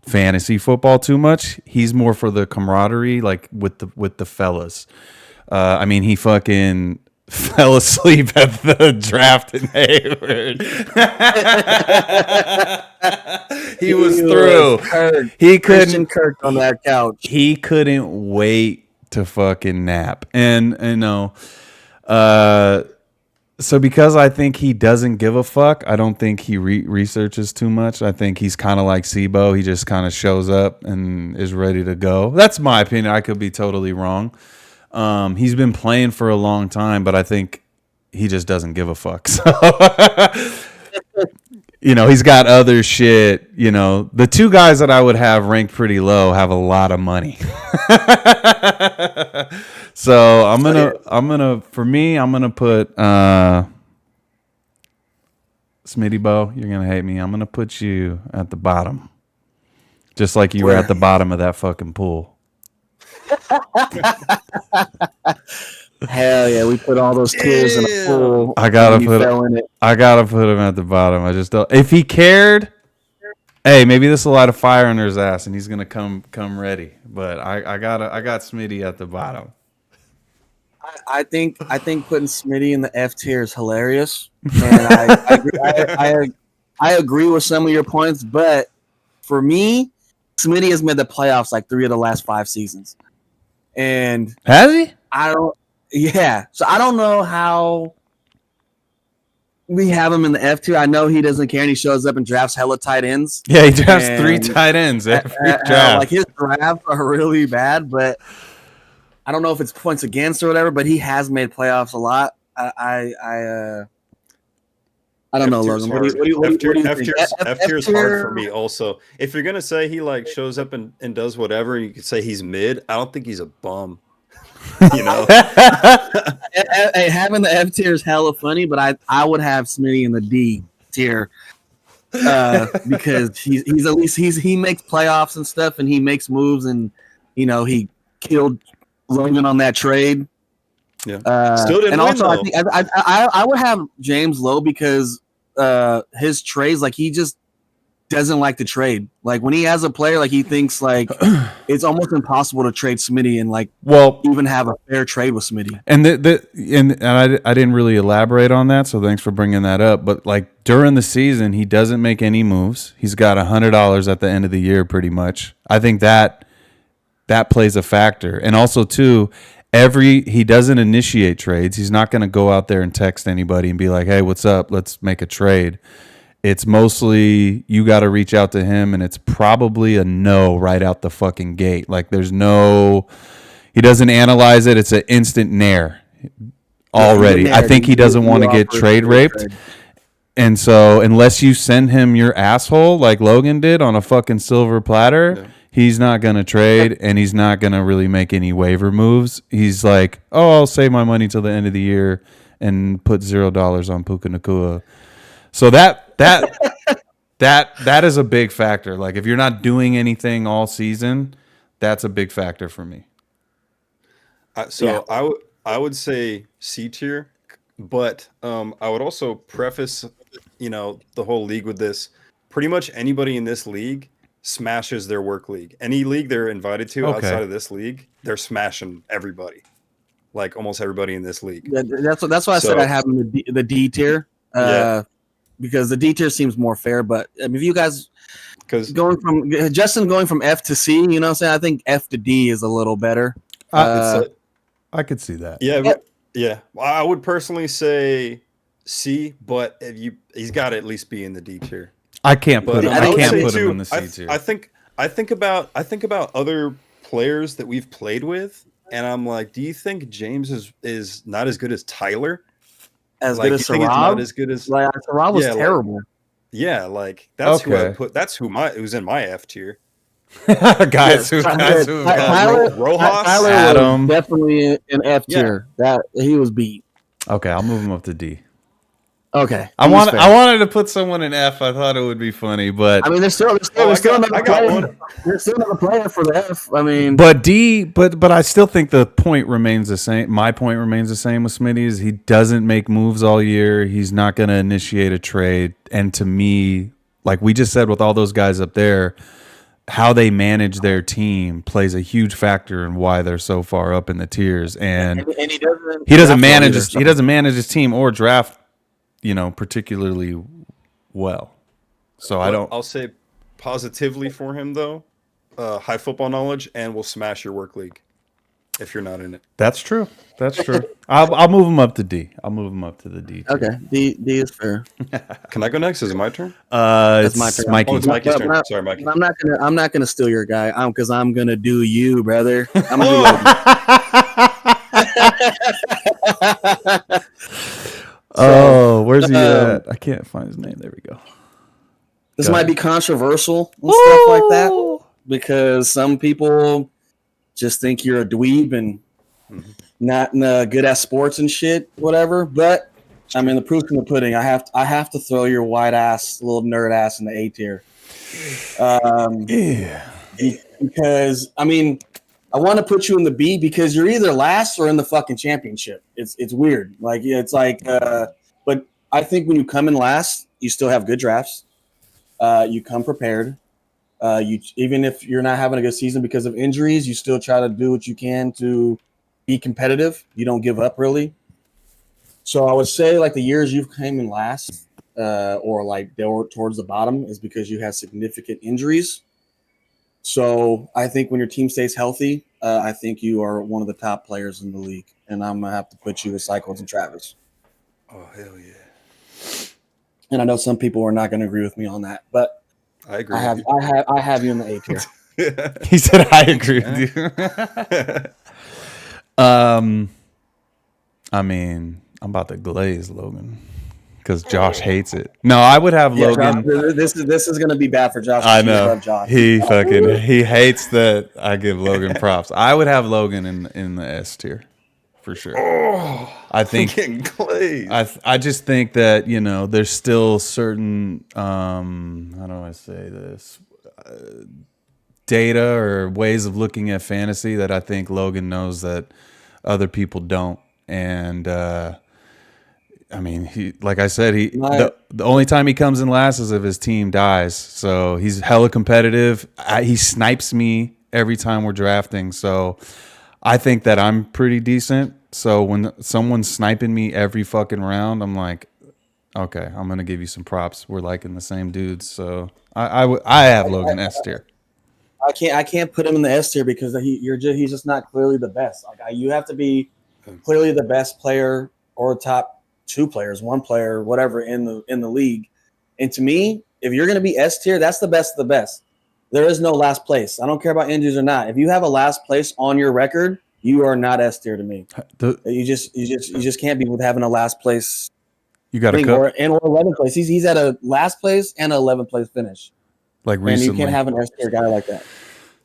S1: fantasy football too much. He's more for the camaraderie, like with the fellas. I mean, he fucking fell asleep at the draft in Hayward. He was through. He couldn't
S3: Kirk on that couch.
S1: He couldn't wait to fucking nap. And you know, so because I think he doesn't give a fuck, I don't think he researches too much. I think he's kind of like SIBO. He just kind of shows up and is ready to go. That's my opinion. I could be totally wrong. He's been playing for a long time, but I think he just doesn't give a fuck. So, you know, he's got other shit. You know, the 2 guys that I would have ranked pretty low have a lot of money. So I'm gonna put Smitty Bo. You're gonna hate me. I'm gonna put you at the bottom, just like you were at the bottom of that fucking pool.
S3: Hell yeah, we put all those tools in a pool.
S1: I gotta put him at the bottom. I just don't. If he cared, hey, maybe this will light a fire under his ass, and he's gonna come ready. But I got Smitty at the bottom.
S3: I think putting Smitty in the F tier is hilarious, and I agree with some of your points. But for me, Smitty has made the playoffs like 3 of the last 5 seasons, and
S1: has he?
S3: Yeah. So I don't know how we have him in the F tier. I know he doesn't care, and he shows up and drafts hella tight ends.
S1: Yeah, he drafts 3 tight ends every draft.
S3: Like his drafts are really bad, but I don't know if it's points against or whatever. But he has made playoffs a lot. I don't know, Logan. What do you think?
S2: F tier is hard for me also. If you're gonna say he like shows up and does whatever, you could say he's mid. I don't think he's a bum. You know,
S3: having the F tier is hella funny, but I would have Smitty in the D tier because he's at least he makes playoffs and stuff, and he makes moves, and you know he killed Logan on that trade.
S2: Yeah, still didn't
S3: and
S2: win,
S3: also
S2: though.
S3: I think I would have James low because his trades, like he just doesn't like to trade. Like when he has a player, like he thinks like it's almost impossible to trade Smitty and like even have a fair trade with Smitty.
S1: And I didn't really elaborate on that, so thanks for bringing that up. But like during the season, he doesn't make any moves. He's got $100 at the end of the year, pretty much. I think that plays a factor, and also too. He doesn't initiate trades. He's not going to go out there and text anybody and be like, "Hey, what's up? Let's make a trade." It's mostly you got to reach out to him, and it's probably a no right out the fucking gate. Like there's no, He doesn't analyze it. It's an instant nair already. I think he doesn't want to get trade raped. And so unless you send him your asshole like Logan did on a fucking silver platter, he's not going to trade, and he's not going to really make any waiver moves. He's like, oh, I'll save my money till the end of the year and put $0 on Puka Nacua. So that is a big factor. Like if you're not doing anything all season, that's a big factor for me.
S2: I would say C tier, but I would also preface, the whole league with this. Pretty much anybody in this league smashes their work league. Any league they're invited to outside of this league, they're smashing everybody. Like almost everybody in this league.
S3: Yeah, that's why I said I have the D tier. Because the D tier seems more fair. But if you guys Justin going from F to C, you know what I'm saying? I think F to D is a little better.
S1: I could see that.
S2: Yeah. Well, I would personally say C, but he's got to at least be in the D tier.
S1: I can't put him in the C tier.
S2: I think about other players that we've played with, and I'm like, do you think James is not as good as Tyler?
S3: As good as Sarab?
S2: Not as good as
S3: Sarab was terrible.
S2: That's who I put. That's who's in my F tier.
S1: Rojas,
S3: Adam, definitely in F tier. That he was beat.
S1: Okay, I'll move him up to D.
S3: Okay,
S1: I wanted to put someone in F. I thought it would be funny, but
S3: I mean, there's still another player. There's still another player for the F. I mean,
S1: but D, but I still think the point remains the same. My point remains the same with Smitty. Is he doesn't make moves all year. He's not going to initiate a trade. And to me, like we just said with all those guys up there, how they manage their team plays a huge factor in why they're so far up in the tiers. And he doesn't manage his team or draft, particularly well. So
S2: I'll say positively for him though, high football knowledge, and will smash your work league if you're not in it.
S1: That's true. I'll move him up to D. I'll move him up to the D tier.
S3: Okay, D is fair.
S2: Can I go next? Is it my turn?
S3: It's my turn.
S1: Mikey.
S2: Oh, it's Mikey's turn. Sorry, Mikey.
S3: I'm not gonna steal your guy. Because I'm gonna do you, brother. I'm gonna do
S1: Oh, where's he at? I can't find his name. There we go.
S3: This might be controversial and stuff like that because some people just think you're a dweeb and not good at sports and shit, whatever. But I mean, the proof's in the pudding. I have to throw your white ass, little nerd ass in the A tier. Because I mean, I want to put you in the B because you're either last or in the fucking championship. It's weird. But I think when you come in last, you still have good drafts. You come prepared. Even if you're not having a good season because of injuries, you still try to do what you can to be competitive. You don't give up really. So I would say like the years you've came in last, or like they were towards the bottom, is because you had significant injuries. So I think when your team stays healthy, I think you are one of the top players in the league, and I'm gonna have to put you with Cyclones and Travis.
S2: Oh hell yeah!
S3: And I know some people are not going to agree with me on that, but
S2: I agree.
S3: I have you in the A tier.
S1: He said, "I agree with you." I mean, I'm about to glaze Logan because Josh hates it. No, I would have Logan.
S3: Josh, this is going to be bad for Josh.
S1: I know. Josh. He hates that I give Logan props. I would have Logan in the S tier for sure. I think
S2: I'm getting glazed.
S1: I just think that there's still certain how do I say this data or ways of looking at fantasy that I think Logan knows that other people don't. And I mean, the only time he comes in last is if his team dies. So he's hella competitive. He snipes me every time we're drafting. So I think that I'm pretty decent. So when someone's sniping me every fucking round, I'm like, okay, I'm gonna give you some props. We're liking the same dudes. So I have Logan S tier.
S3: I can't put him in the S tier because he's just not clearly the best. Like you have to be clearly the best player or top two players, one player, whatever in the league. And to me, if you're gonna be S tier, that's the best of the best. There is no last place. I don't care about injuries or not. If you have a last place on your record, You are not S tier to me.
S1: The,
S3: You just can't be with having a last place
S1: you got to
S3: thing
S1: cook
S3: or 11th place. He's at a last place and an 11th place finish,
S1: like
S3: and you
S1: recently.
S3: can't have an S tier guy like that.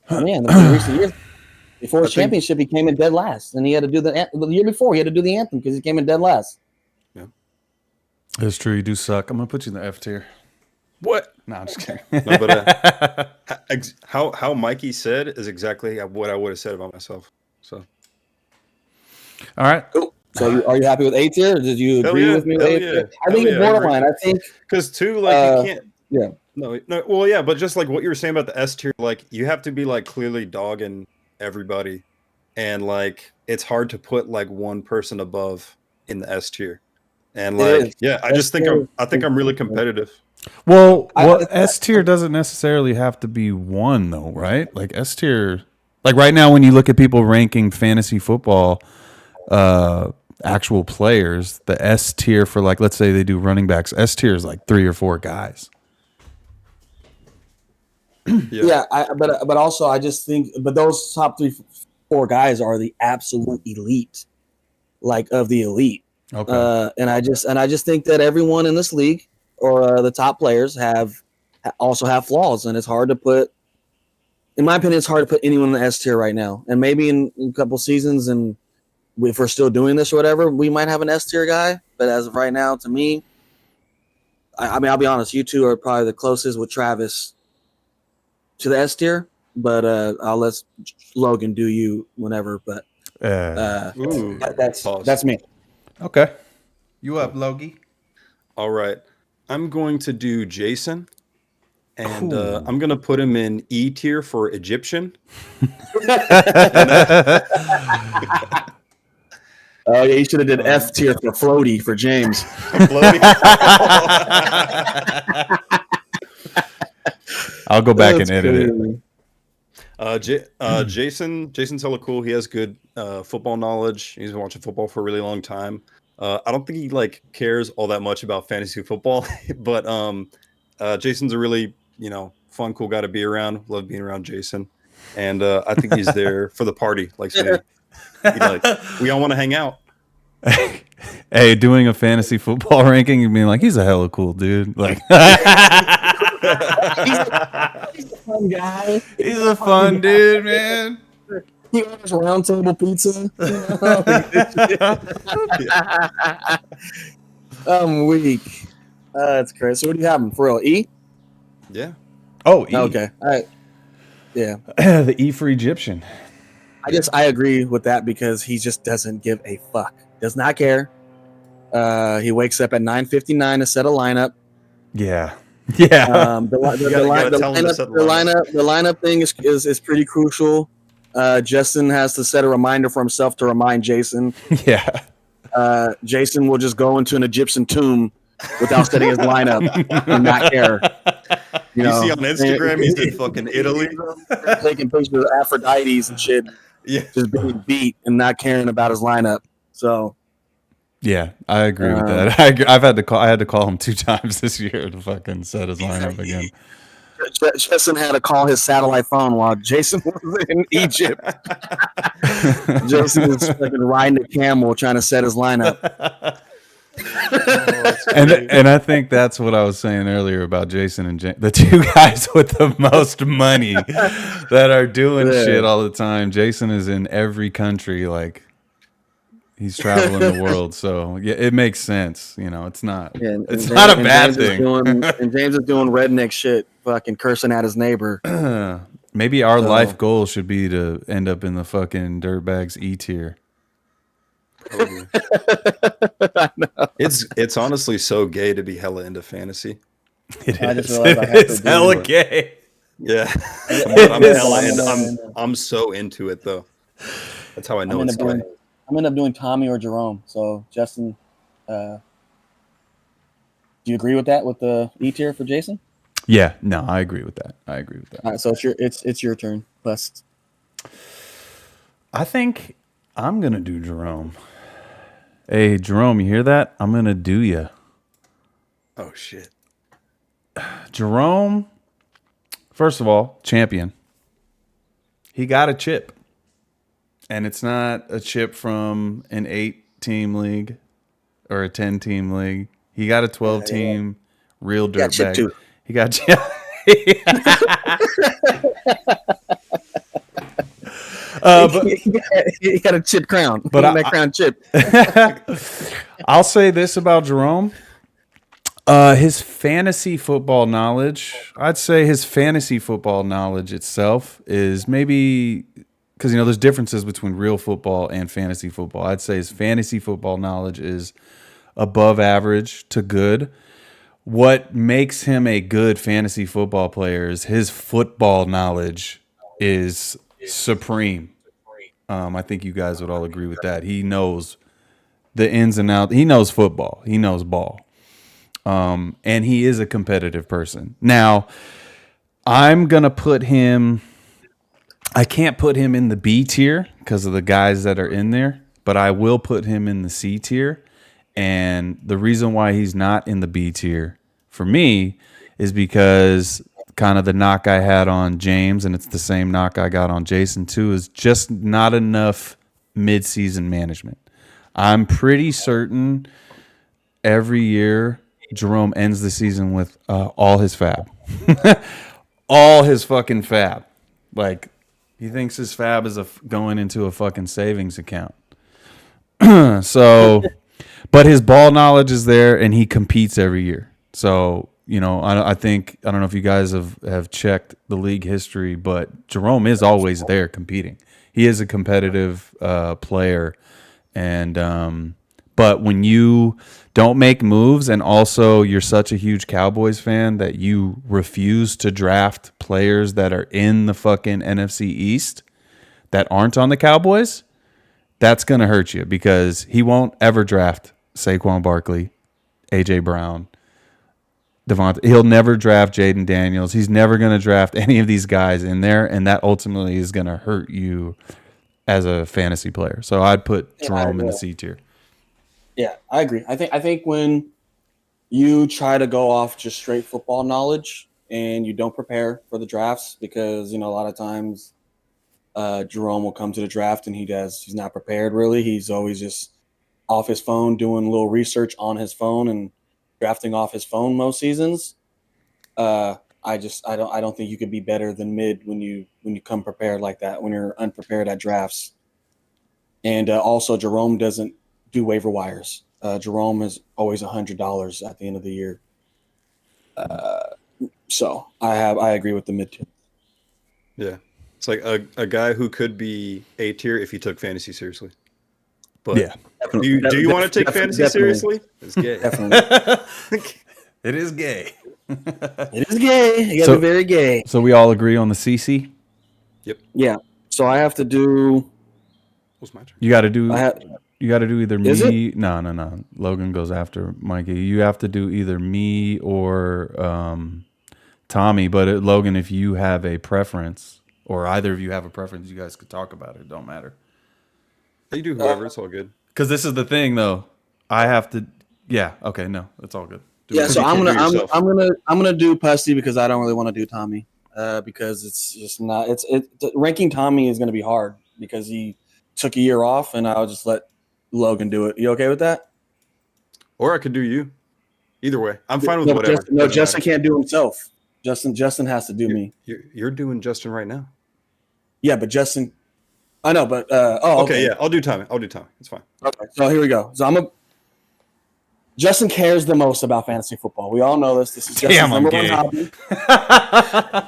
S3: I mean, in recent years, before his championship, he came in dead last, and he had to do the year before he had to do the anthem because he came in dead last.
S2: Yeah.
S1: It's true. You do suck. I'm gonna put you in the F tier.
S2: What?
S1: No, I'm just kidding.
S2: No, but how Mikey said is exactly what I would have said about myself. So,
S1: All right.
S3: Cool. So, are you happy with A tier? Or did you agree with me with A tier? I think it's borderline. I think
S2: because too, like you can't.
S3: Yeah.
S2: No. Well, yeah, but just like what you were saying about the S tier, like you have to be like clearly dogging everybody, and like it's hard to put like one person above in the S tier. And like, yeah, I just think I'm really competitive.
S1: Well, S tier doesn't necessarily have to be one though, right? Like S tier, like right now when you look at people ranking fantasy football, actual players, the S tier for like, let's say they do running backs, S tier is like 3 or 4 guys.
S3: Yeah, but also I just think, but those top 3, 4 guys are the absolute elite, like of the elite.
S1: Okay.
S3: And I just think that everyone in this league or the top players also have flaws, and it's hard to put. In my opinion, it's hard to put anyone in the S tier right now. And maybe in a couple seasons, and if we're still doing this or whatever, we might have an S tier guy. But as of right now, to me, I mean, I'll be honest, you two are probably the closest with Travis to the S tier. But I'll let Logan do you whenever. But that's me.
S1: Okay. You up, Logie?
S2: All right. I'm going to do Jason, and I'm going to put him in E tier for Egyptian.
S3: Oh, yeah, you should have did F tier for Floaty for James.
S1: I'll go back and edit
S2: it. Jason's hella cool. He has good football knowledge. He's been watching football for a really long time. I don't think he like cares all that much about fantasy football, but Jason's a really fun, cool guy to be around. Love being around Jason, and I think he's there for the party. Like, we all want to hang out.
S1: Hey, doing a fantasy football ranking and being like, he's a hella cool dude. Like,
S3: he's a fun guy.
S1: He's a fun dude, man.
S3: He orders round table pizza. I'm weak. That's crazy. So what do you have him for real? E?
S2: Yeah.
S1: Oh, E.
S3: Okay. All right. Yeah.
S1: The E for Egyptian.
S3: I agree with that because he just doesn't give a fuck. Does not care. He wakes up at 9:59 to set a lineup.
S1: Yeah. Yeah.
S3: The lineup thing is pretty crucial. Justin has to set a reminder for himself to remind Jason.
S1: Yeah.
S3: Jason will just go into an Egyptian tomb without setting his lineup and not care.
S2: You see on Instagram, he's in fucking Italy.
S3: Taking pictures of Aphrodites and shit.
S2: Yeah.
S3: Just being beat and not caring about his lineup. So.
S1: Yeah, I agree with that. I had to call him 2 times this year to fucking set his lineup again.
S3: Justin had to call his satellite phone while Jason was in Egypt. Jason was fucking riding a camel trying to set his lineup.
S1: And I think that's what I was saying earlier about Jason and the 2 guys with the most money that are doing shit all the time. Jason is in every country, like he's traveling the world, so yeah, it makes sense. It's not. Yeah, it's not a bad thing.
S3: And James is doing redneck shit, fucking cursing at his neighbor.
S1: Maybe our life goal should be to end up in the fucking dirtbags E tier.
S2: It's honestly so gay to be hella into fantasy.
S1: It's hella gay.
S2: Yeah, I'm so into it though. That's how I know it's gay.
S3: I'm gonna end up doing Tommy or Jerome. So Justin, do you agree with that with the E tier for Jason?
S1: Yeah, no, I agree with that.
S3: All right, so it's your turn. Plus,
S1: I think I'm gonna do Jerome. Hey, Jerome, you hear that? I'm gonna do you.
S2: Oh shit,
S1: Jerome. First of all, champion. He got a chip. And it's not a chip from an 8-team league or a 10-team league. He got a 12-team real
S3: got chip
S1: dirtbag.
S3: too.
S1: He got but
S3: he got a chip crown.
S1: But
S3: That crown chip.
S1: I'll say this about Jerome. His fantasy football knowledge, I'd say his fantasy football knowledge itself is maybe because, there's differences between real football and fantasy football. I'd say his fantasy football knowledge is above average to good. What makes him a good fantasy football player is his football knowledge is supreme. I think you guys would all agree with that. He knows the ins and outs. He knows football. He knows ball. And he is a competitive person. Now, I'm going to put him... I can't put him in the B tier because of the guys that are in there, but I will put him in the C tier. And the reason why he's not in the B tier for me is because kind of the knock I had on James, and it's the same knock I got on Jason too, is just not enough mid-season management. I'm pretty certain every year Jerome ends the season with all his fab. All his fucking fab. Like, he thinks his fab is going into a fucking savings account. So, but his ball knowledge is there, and he competes every year. So, I think, I don't know if you guys have checked the league history, but Jerome is always there competing. He is a competitive player. And, but when you don't make moves, and also you're such a huge Cowboys fan that you refuse to draft players that are in the fucking NFC East that aren't on the Cowboys, that's going to hurt you because he won't ever draft Saquon Barkley, A.J. Brown, Devontae. He'll never draft Jaden Daniels. He's never going to draft any of these guys in there, and that ultimately is going to hurt you as a fantasy player. So I'd put Jerome in the C tier.
S3: Yeah, I agree. I think when you try to go off just straight football knowledge and you don't prepare for the drafts, because a lot of times Jerome will come to the draft and he's not prepared really. He's always just off his phone doing a little research on his phone and drafting off his phone most seasons. I don't think you could be better than mid when you come prepared like that, when you're unprepared at drafts. And also Jerome doesn't do waiver wires. Jerome is always $100 at the end of the year. So I agree with the mid tier.
S2: Yeah, it's like a guy who could be A tier if he took fantasy seriously. But
S1: Yeah,
S2: do you want to take fantasy seriously? It's gay.
S3: Definitely.
S1: it is gay.
S3: It is gay. You gotta be very gay.
S1: So we all agree on the CC?
S2: Yep.
S3: Yeah. So I have to do.
S2: What's my turn?
S1: You got to do.
S3: I have,
S1: You got to do either
S3: Is
S1: me. No. Logan goes after Mikey. You have to do either me or Tommy. But Logan, if you have a preference, or either of you have a preference, you guys could talk about it. It don't matter.
S2: You do whoever. It's all good.
S1: Because this is the thing, though. I have to. Yeah. Okay. No, it's all good.
S3: so I'm
S2: can't do yourself.
S3: gonna do Pusty because I don't really want to do Tommy. Because it's just not. Ranking Tommy is gonna be hard because he took a year off, and I'll just let Logan do it. You okay with that?
S2: Or I could do you. Either way, I'm fine with whatever.
S3: Justin can't do himself. Justin has to do me.
S2: You're doing Justin right now.
S3: Yeah, but Justin. I know, but
S2: okay. Yeah, I'll do Tommy. It's fine.
S3: Okay, so here we go. So Justin cares the most about fantasy football. We all know this. This is Justin's number one hobby.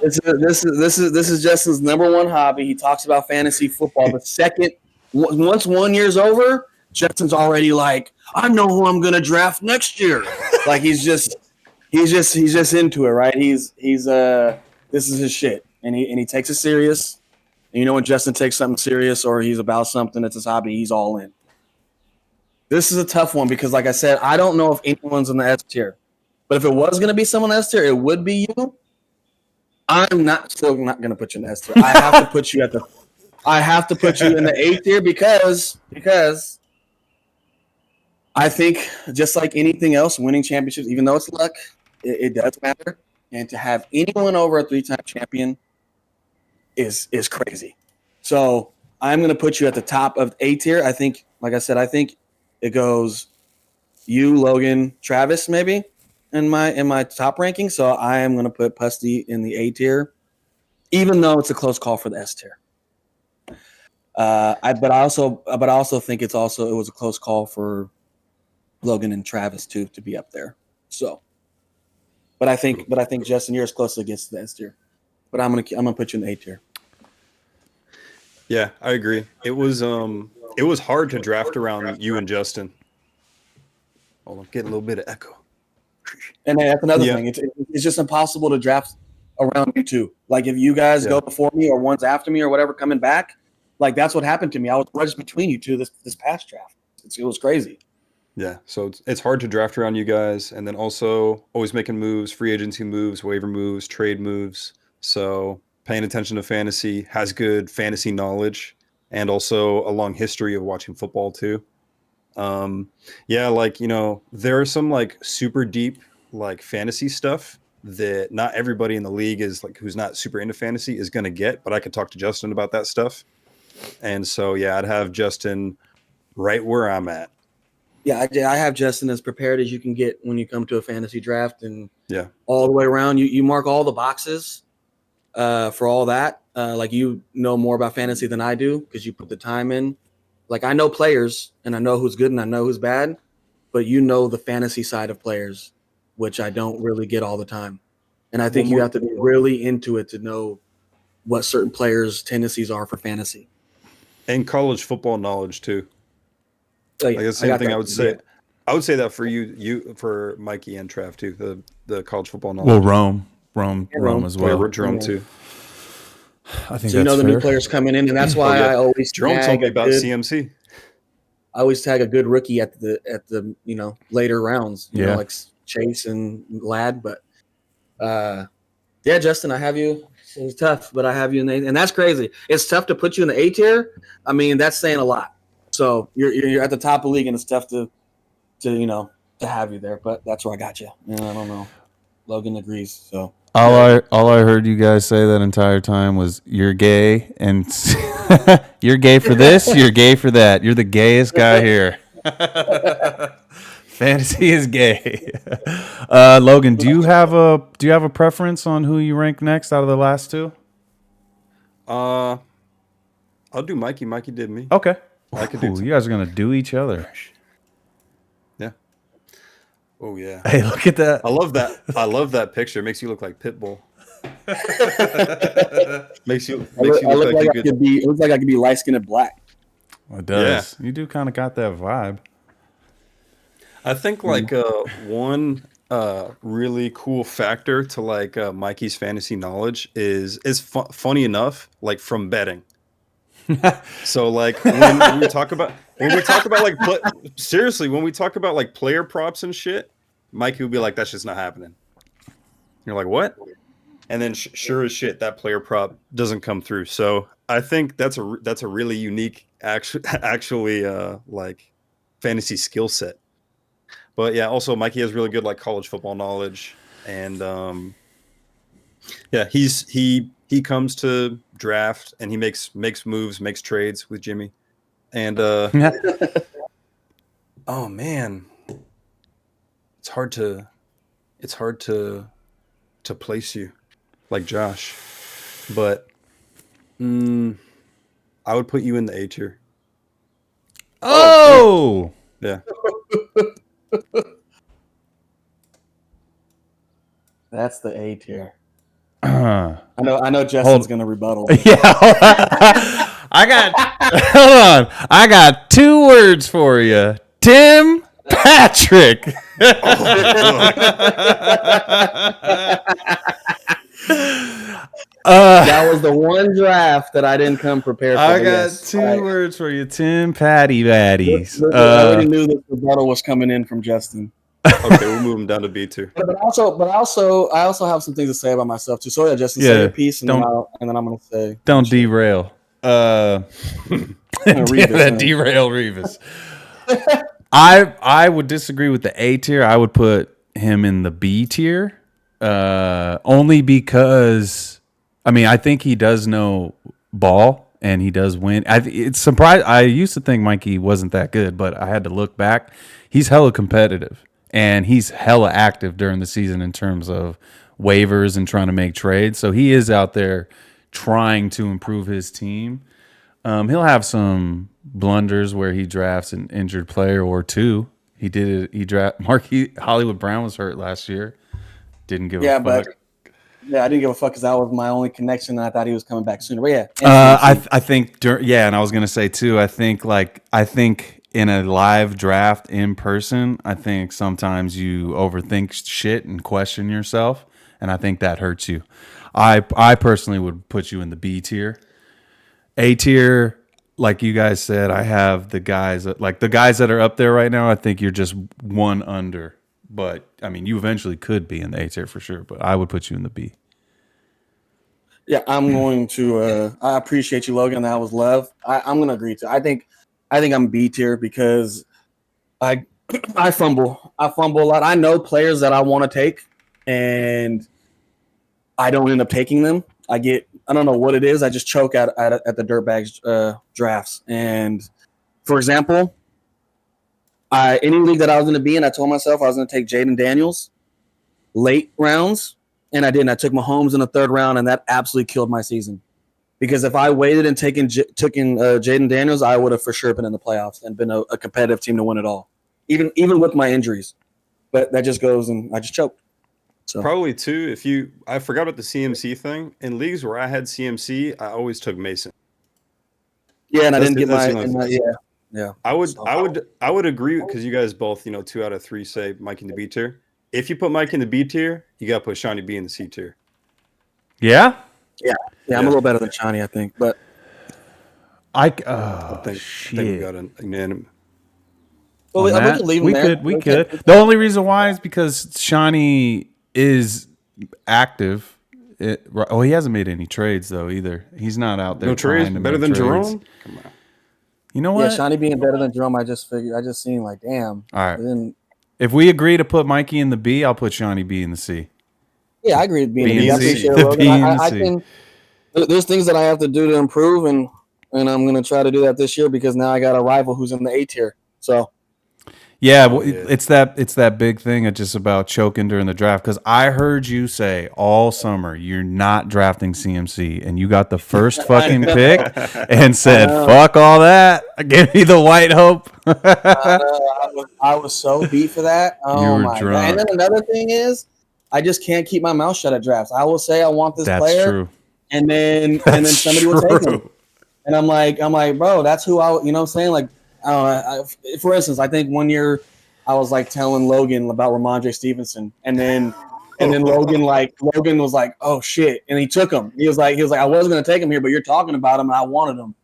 S3: This is Justin's number one hobby. He talks about fantasy football. The second, once 1 year's over, Justin's already like, I know who I'm gonna draft next year. Like he's just into it, right? This is his shit, and he takes it serious. And when Justin takes something serious or he's about something that's his hobby, he's all in. This is a tough one because, like I said, I don't know if anyone's in the S tier. But if it was going to be someone in the S tier, it would be you. I'm still not going to put you in the S tier. I have to put you in the A tier because I think just like anything else, winning championships, even though it's luck, it does matter. And to have anyone over a 3-time champion is crazy. So I'm gonna put you at the top of A tier. I think, like I said, I think it goes you, Logan, Travis, maybe in my top ranking. So I am gonna put Pusty in the A tier, even though it's a close call for the S tier. But I also think it was a close call for Logan and Travis too to be up there. So, but I think Justin, you're as close against the S tier. But I'm gonna put you in the A tier.
S2: Yeah, I agree. It was hard to draft around you and Justin. Hold on, getting a little bit of echo.
S3: And that's another thing. It's just impossible to draft around you two. Like if you guys go before me or one's after me or whatever coming back, like that's what happened to me. I was wedged between you two this past draft. It was crazy.
S2: Yeah, so it's hard to draft around you guys, and then also always making moves, free agency moves, waiver moves, trade moves. So paying attention to fantasy, has good fantasy knowledge, and also a long history of watching football too. Yeah, like, there are some like super deep like fantasy stuff that not everybody in the league is like, who's not super into fantasy is going to get, but I could talk to Justin about that stuff. And so, yeah, I'd have Justin right where I'm at.
S3: Yeah, I have Justin as prepared as you can get when you come to a fantasy draft, and all the way around. You mark all the boxes for all that. Like you know more about fantasy than I do because you put the time in. Like I know players and I know who's good and I know who's bad, but you know the fantasy side of players, which I don't really get all the time. And I think you have to be really into it to know what certain players' tendencies are for fantasy.
S2: And college football knowledge too. Like the same thing I would say. I would say that for you for Mikey and Trav too. The college football knowledge.
S1: Well, Rome as well.
S2: Yeah, Jerome too.
S1: I think
S3: so
S1: that's
S3: the
S1: fair.
S3: new players coming in, and that's why I always
S2: Jerome told me about CMC.
S3: I always tag a good rookie at the later rounds. You know, like Chase and Ladd, but Justin, I have you. It's tough, but I have you in the, and that's crazy. It's tough to put you in the A tier. I mean, that's saying a lot. So you're at the top of the league, and it's tough to have you there. But that's where I got you. And I don't know. Logan agrees. So
S1: all I heard you guys say that entire time was you're gay and you're gay for this, you're gay for that. You're the gayest guy here. Fantasy is gay. Logan, do you have a preference on who you rank next out of the last two?
S2: I'll do Mikey. Mikey did me.
S1: Okay.
S2: I could do.
S1: You guys are gonna do each other.
S2: Yeah. Oh yeah.
S1: Hey, look at that.
S2: I love that. I love that picture. It makes you look like Pitbull. makes you look like you could
S3: be. It looks like I could be light skinned and black.
S1: Well, it does. Yeah. You do kind of got that vibe.
S2: I think like one really cool factor to like Mikey's fantasy knowledge is funny enough, like from betting. So like when we talk about like seriously, when we talk about like player props and shit, Mikey would be like, "That's just not happening." You're like, "What?" And then sure as shit, that player prop doesn't come through. So I think that's a really unique actually like fantasy skill set. But yeah, also Mikey has really good like college football knowledge, and he comes to draft and he makes moves, makes trades with Jimmy, and oh man, it's hard to place you like Josh, but I would put you in the A tier.
S1: Oh
S2: yeah.
S3: That's the A tier. I know Justin's gonna rebuttal.
S1: Yeah. Hold on. I got 2 words for you. Tim Patrick.
S3: That was the one draft that I didn't come prepared for.
S1: I got 2 words for you. Tim Patty Baddies.
S3: I already knew this rebuttal was coming in from Justin.
S2: Okay, we'll move him down to B2.
S3: But I also have some things to say about myself too. So yeah, Justin, say your piece, and then I'm gonna say.
S1: Don't derail. Derail Revis. I would disagree with the A tier. I would put him in the B tier, only because I think he does know ball, and he does win. It's surprised. I used to think Mikey wasn't that good, but I had to look back. He's hella competitive, and he's hella active during the season in terms of waivers and trying to make trades. So he is out there trying to improve his team. He'll have some blunders where he drafts an injured player or two. He did it. He draft Hollywood Brown was hurt last year. Didn't give a fuck.
S3: But I didn't give a fuck because that was my only connection, and I thought he was coming back sooner. But yeah,
S1: I think and I was gonna say too. I think in a live draft in person, I think sometimes you overthink shit and question yourself, and I think that hurts you. I personally would put you in the B tier. A tier, like you guys said, I have the guys that are up there right now. I think you're just one under, but I mean, you eventually could be in the A tier for sure. But I would put you in the B.
S3: Yeah, I'm going to. I appreciate you, Logan. That was love. I'm going to agree to. I think I'm B tier because I fumble. I fumble a lot. I know players that I want to take, and I don't end up taking them. I don't know what it is. I just choke at the dirtbags drafts. And for example, any league that I was going to be in, I told myself I was going to take Jaden Daniels late rounds, and I didn't. I took Mahomes in the third round, and that absolutely killed my season. Because if I waited and taken Jaden Daniels, I would have for sure been in the playoffs and been a competitive team to win it all, even with my injuries. But that just goes, and I just choked. So.
S2: Probably too. I forgot about the CMC thing. In leagues where I had CMC, I always took Mason.
S3: Yeah, and I didn't get yeah.
S2: I would agree because you guys both, 2 out of 3 say Mike in the B tier. If you put Mike in the B tier, you got to put Shawnee B in the C tier.
S1: Yeah.
S3: Yeah, I'm a little better than Shawnee, I think, but
S2: I think we got an unanimous.
S3: Well, we could leave him there.
S1: We could. The only reason why is because Shawnee is active. He hasn't made any trades though either. He's not out there.
S2: No trades. Better than Jerome. Come on.
S1: You know what?
S3: Yeah, Shawnee being better than Jerome, I just seen like, damn.
S1: All right. If we agree to put Mikey in the B, I'll put Shawnee B in the C.
S3: Yeah, I agree with being in the B. I appreciate it, Logan. There's things that I have to do to improve, and I'm going to try to do that this year because now I got a rival who's in the A tier. So.
S1: Yeah, it's that big thing of just about choking during the draft. Because I heard you say all summer you're not drafting CMC, and you got the first fucking pick and said, "Fuck all that, give me the white hope."
S3: I was so beat for that. Oh my god! And then another thing is, I just can't keep my mouth shut at drafts. I will say I want this player,
S1: true.
S3: and then somebody will take him, and I'm like, bro, that's who I. You know what I'm saying? Like. For instance, I think one year I was like telling Logan about Ramondre Stevenson, and then Logan was like, "Oh shit!" and he took him. He was like, "I wasn't gonna take him here, but you're talking about him, and I wanted him."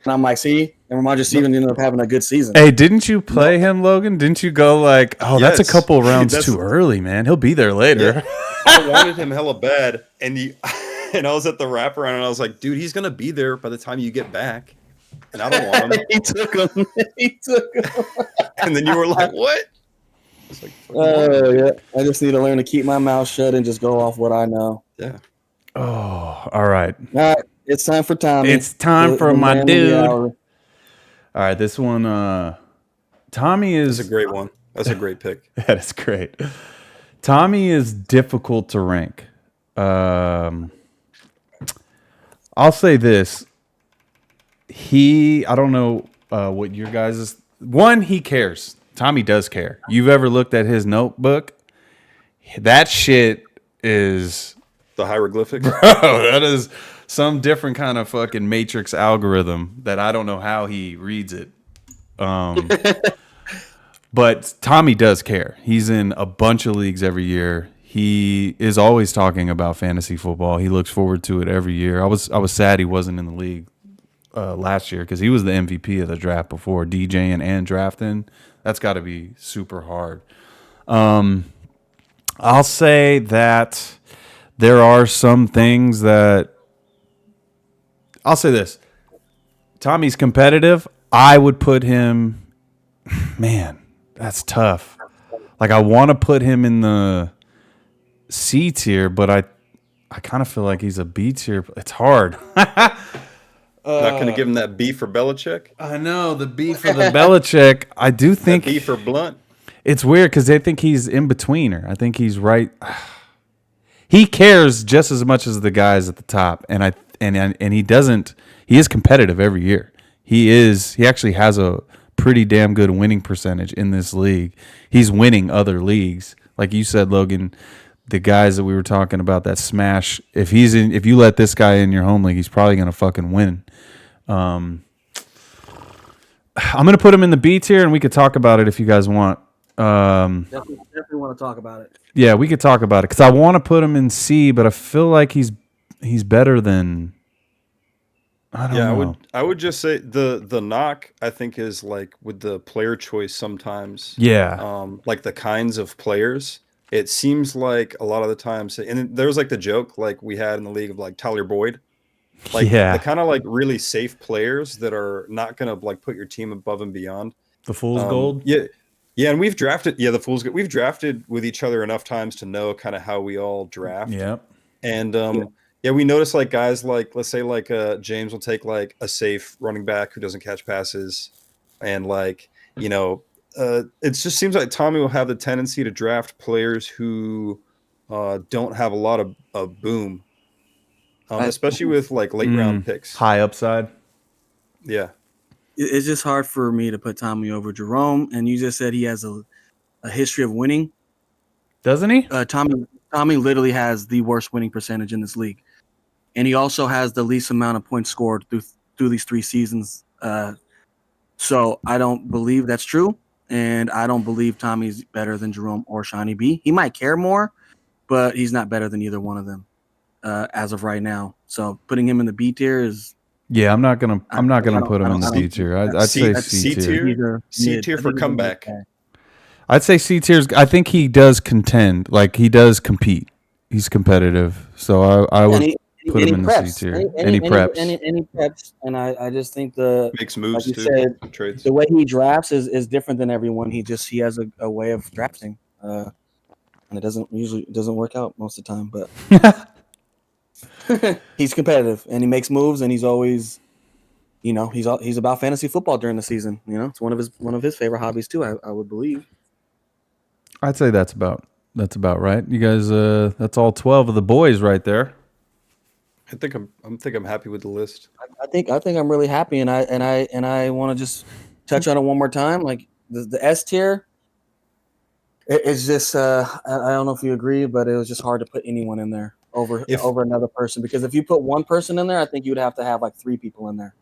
S3: And I'm like, "See," and Ramondre Stevenson ended up having a good season.
S1: Hey, didn't you play him, Logan? Didn't you go like, "Oh, yes. That's a couple rounds too early, man. He'll be there later."
S2: Yeah. I wanted him hella bad, and I was at the wraparound, and I was like, "Dude, he's gonna be there by the time you get back." And I don't want him.
S3: He took him.
S2: And then you were like, what?
S3: Yeah. I just need to learn to keep my mouth shut and just go off what I know.
S2: Yeah.
S1: Oh, all right.
S3: All right. It's time for Tommy.
S1: It's time for my dude. All right. This one, Tommy is.
S2: That's a great one. That's a great pick.
S1: That is great. Tommy is difficult to rank. I'll say this. I don't know what your guys' one, he cares. Tommy does care. You've ever looked at his notebook? That shit is
S2: the hieroglyphics.
S1: Bro, that is some different kind of fucking matrix algorithm that I don't know how he reads it. But Tommy does care. He's in a bunch of leagues every year. He is always talking about fantasy football. He looks forward to it every year. I was sad he wasn't in the league last year because he was the MVP of the draft before, DJing and drafting. That's got to be super hard. I'll say that there are some things that I'll say this. Tommy's competitive. I would put him, man, that's tough. Like I want to put him in the C tier, but I kind of feel like he's a B tier. It's hard.
S2: Not going to give him that B for Belichick.
S1: I know the B for the Belichick. I do think
S2: That B for Blunt.
S1: it's weird because they think he's in betweener. I think he's right. He cares just as much as the guys at the top, and he doesn't. He is competitive every year. He actually has a pretty damn good winning percentage in this league. He's winning other leagues, like you said, Logan. The guys that we were talking about that smash. If you let this guy in your home league, he's probably gonna fucking win. I'm gonna put him in the B tier, and we could talk about it if you guys want.
S3: Definitely want to talk about it.
S1: Yeah, we could talk about it because I want to put him in C, but I feel like he's better than. I don't know.
S2: I would just say the knock I think is like with the player choice sometimes.
S1: Yeah.
S2: Like the kinds of players. It seems like a lot of the times, and there was like the joke like we had in the league of like Tyler Boyd, like the kind of like really safe players that are not gonna like put your team above and beyond.
S1: The fool's gold.
S2: Yeah, and we've drafted. Yeah, the fool's gold. We've drafted with each other enough times to know kind of how we all draft.
S1: Yeah.
S2: And we notice like guys like let's say like James will take like a safe running back who doesn't catch passes, and like it just seems like Tommy will have the tendency to draft players who don't have a lot of boom, especially with like late round picks.
S1: High upside.
S2: Yeah.
S3: It's just hard for me to put Tommy over Jerome, and you just said he has a history of winning.
S1: Doesn't he?
S3: Tommy literally has the worst winning percentage in this league, and he also has the least amount of points scored through these 3 seasons. So I don't believe that's true. And I don't believe Tommy's better than Jerome or Shawnee B. He might care more, but he's not better than either one of them as of right now. So putting him in the B tier is.
S1: Yeah, I'm not gonna put him in the B tier. I'd say C tier.
S2: C tier for comeback.
S1: I'd say C tier. I think he does contend. Like he does compete. He's competitive. So I would put him in the C tier. Any preps.
S3: Any preps. And I just think
S2: makes moves
S3: like
S2: too.
S3: Said,
S2: trades.
S3: The way he drafts is different than everyone. He has a way of drafting. And it doesn't work out most of the time, but he's competitive and he makes moves and he's always, he's about fantasy football during the season. It's one of his favorite hobbies too. I would believe.
S1: I'd say that's about right. You guys, that's all 12 of the boys right there.
S2: I think I'm happy with the list.
S3: I think I'm really happy, and I want to just touch on it one more time. Like the S tier, it's just I don't know if you agree, but it was just hard to put anyone in there over another person, because if you put one person in there, I think you'd have to have like 3 people in there.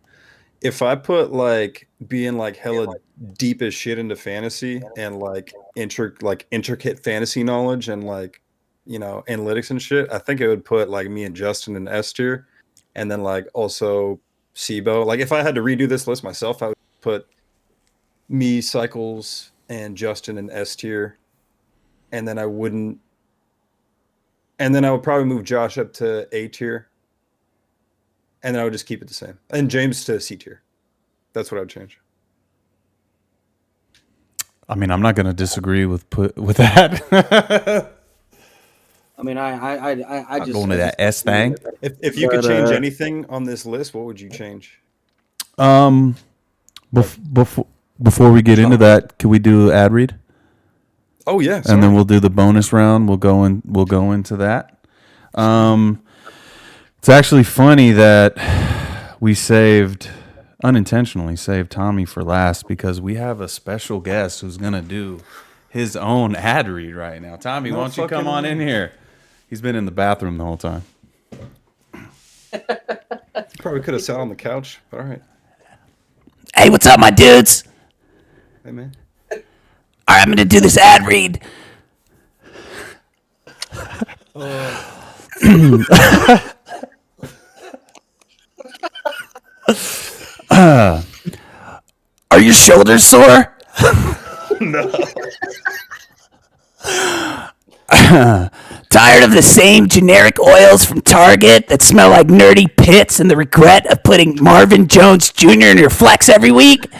S2: If I put like being like hella deep as shit into fantasy and like intricate fantasy knowledge and like analytics and shit, I think it would put like me and Justin in S tier, and then like also Sibo. Like if I had to redo this list myself, I would put me, Cycles, and Justin in S tier, and then I would probably move Josh up to A tier, and then I would just keep it the same, and James to C tier. That's what I would change.
S1: I mean, I'm not going to disagree with that.
S3: I mean, I just
S1: going to that S thing.
S2: If you could change anything on this list, what would you change?
S1: Before we get into that, can we do ad read?
S2: Oh yeah,
S1: and then we'll do the bonus round. We'll go into that. It's actually funny that we unintentionally saved Tommy for last, because we have a special guest who's gonna do his own ad read right now. Tommy, why don't you come on in here? He's been in the bathroom the whole time.
S2: Probably could have sat on the couch. All right.
S4: Hey, what's up, my dudes?
S2: Hey, man.
S4: All right, I'm going to do this ad read. Are your shoulders sore?
S2: No.
S4: Tired of the same generic oils from Target that smell like nerdy pits and the regret of putting Marvin Jones Jr. in your flex every week?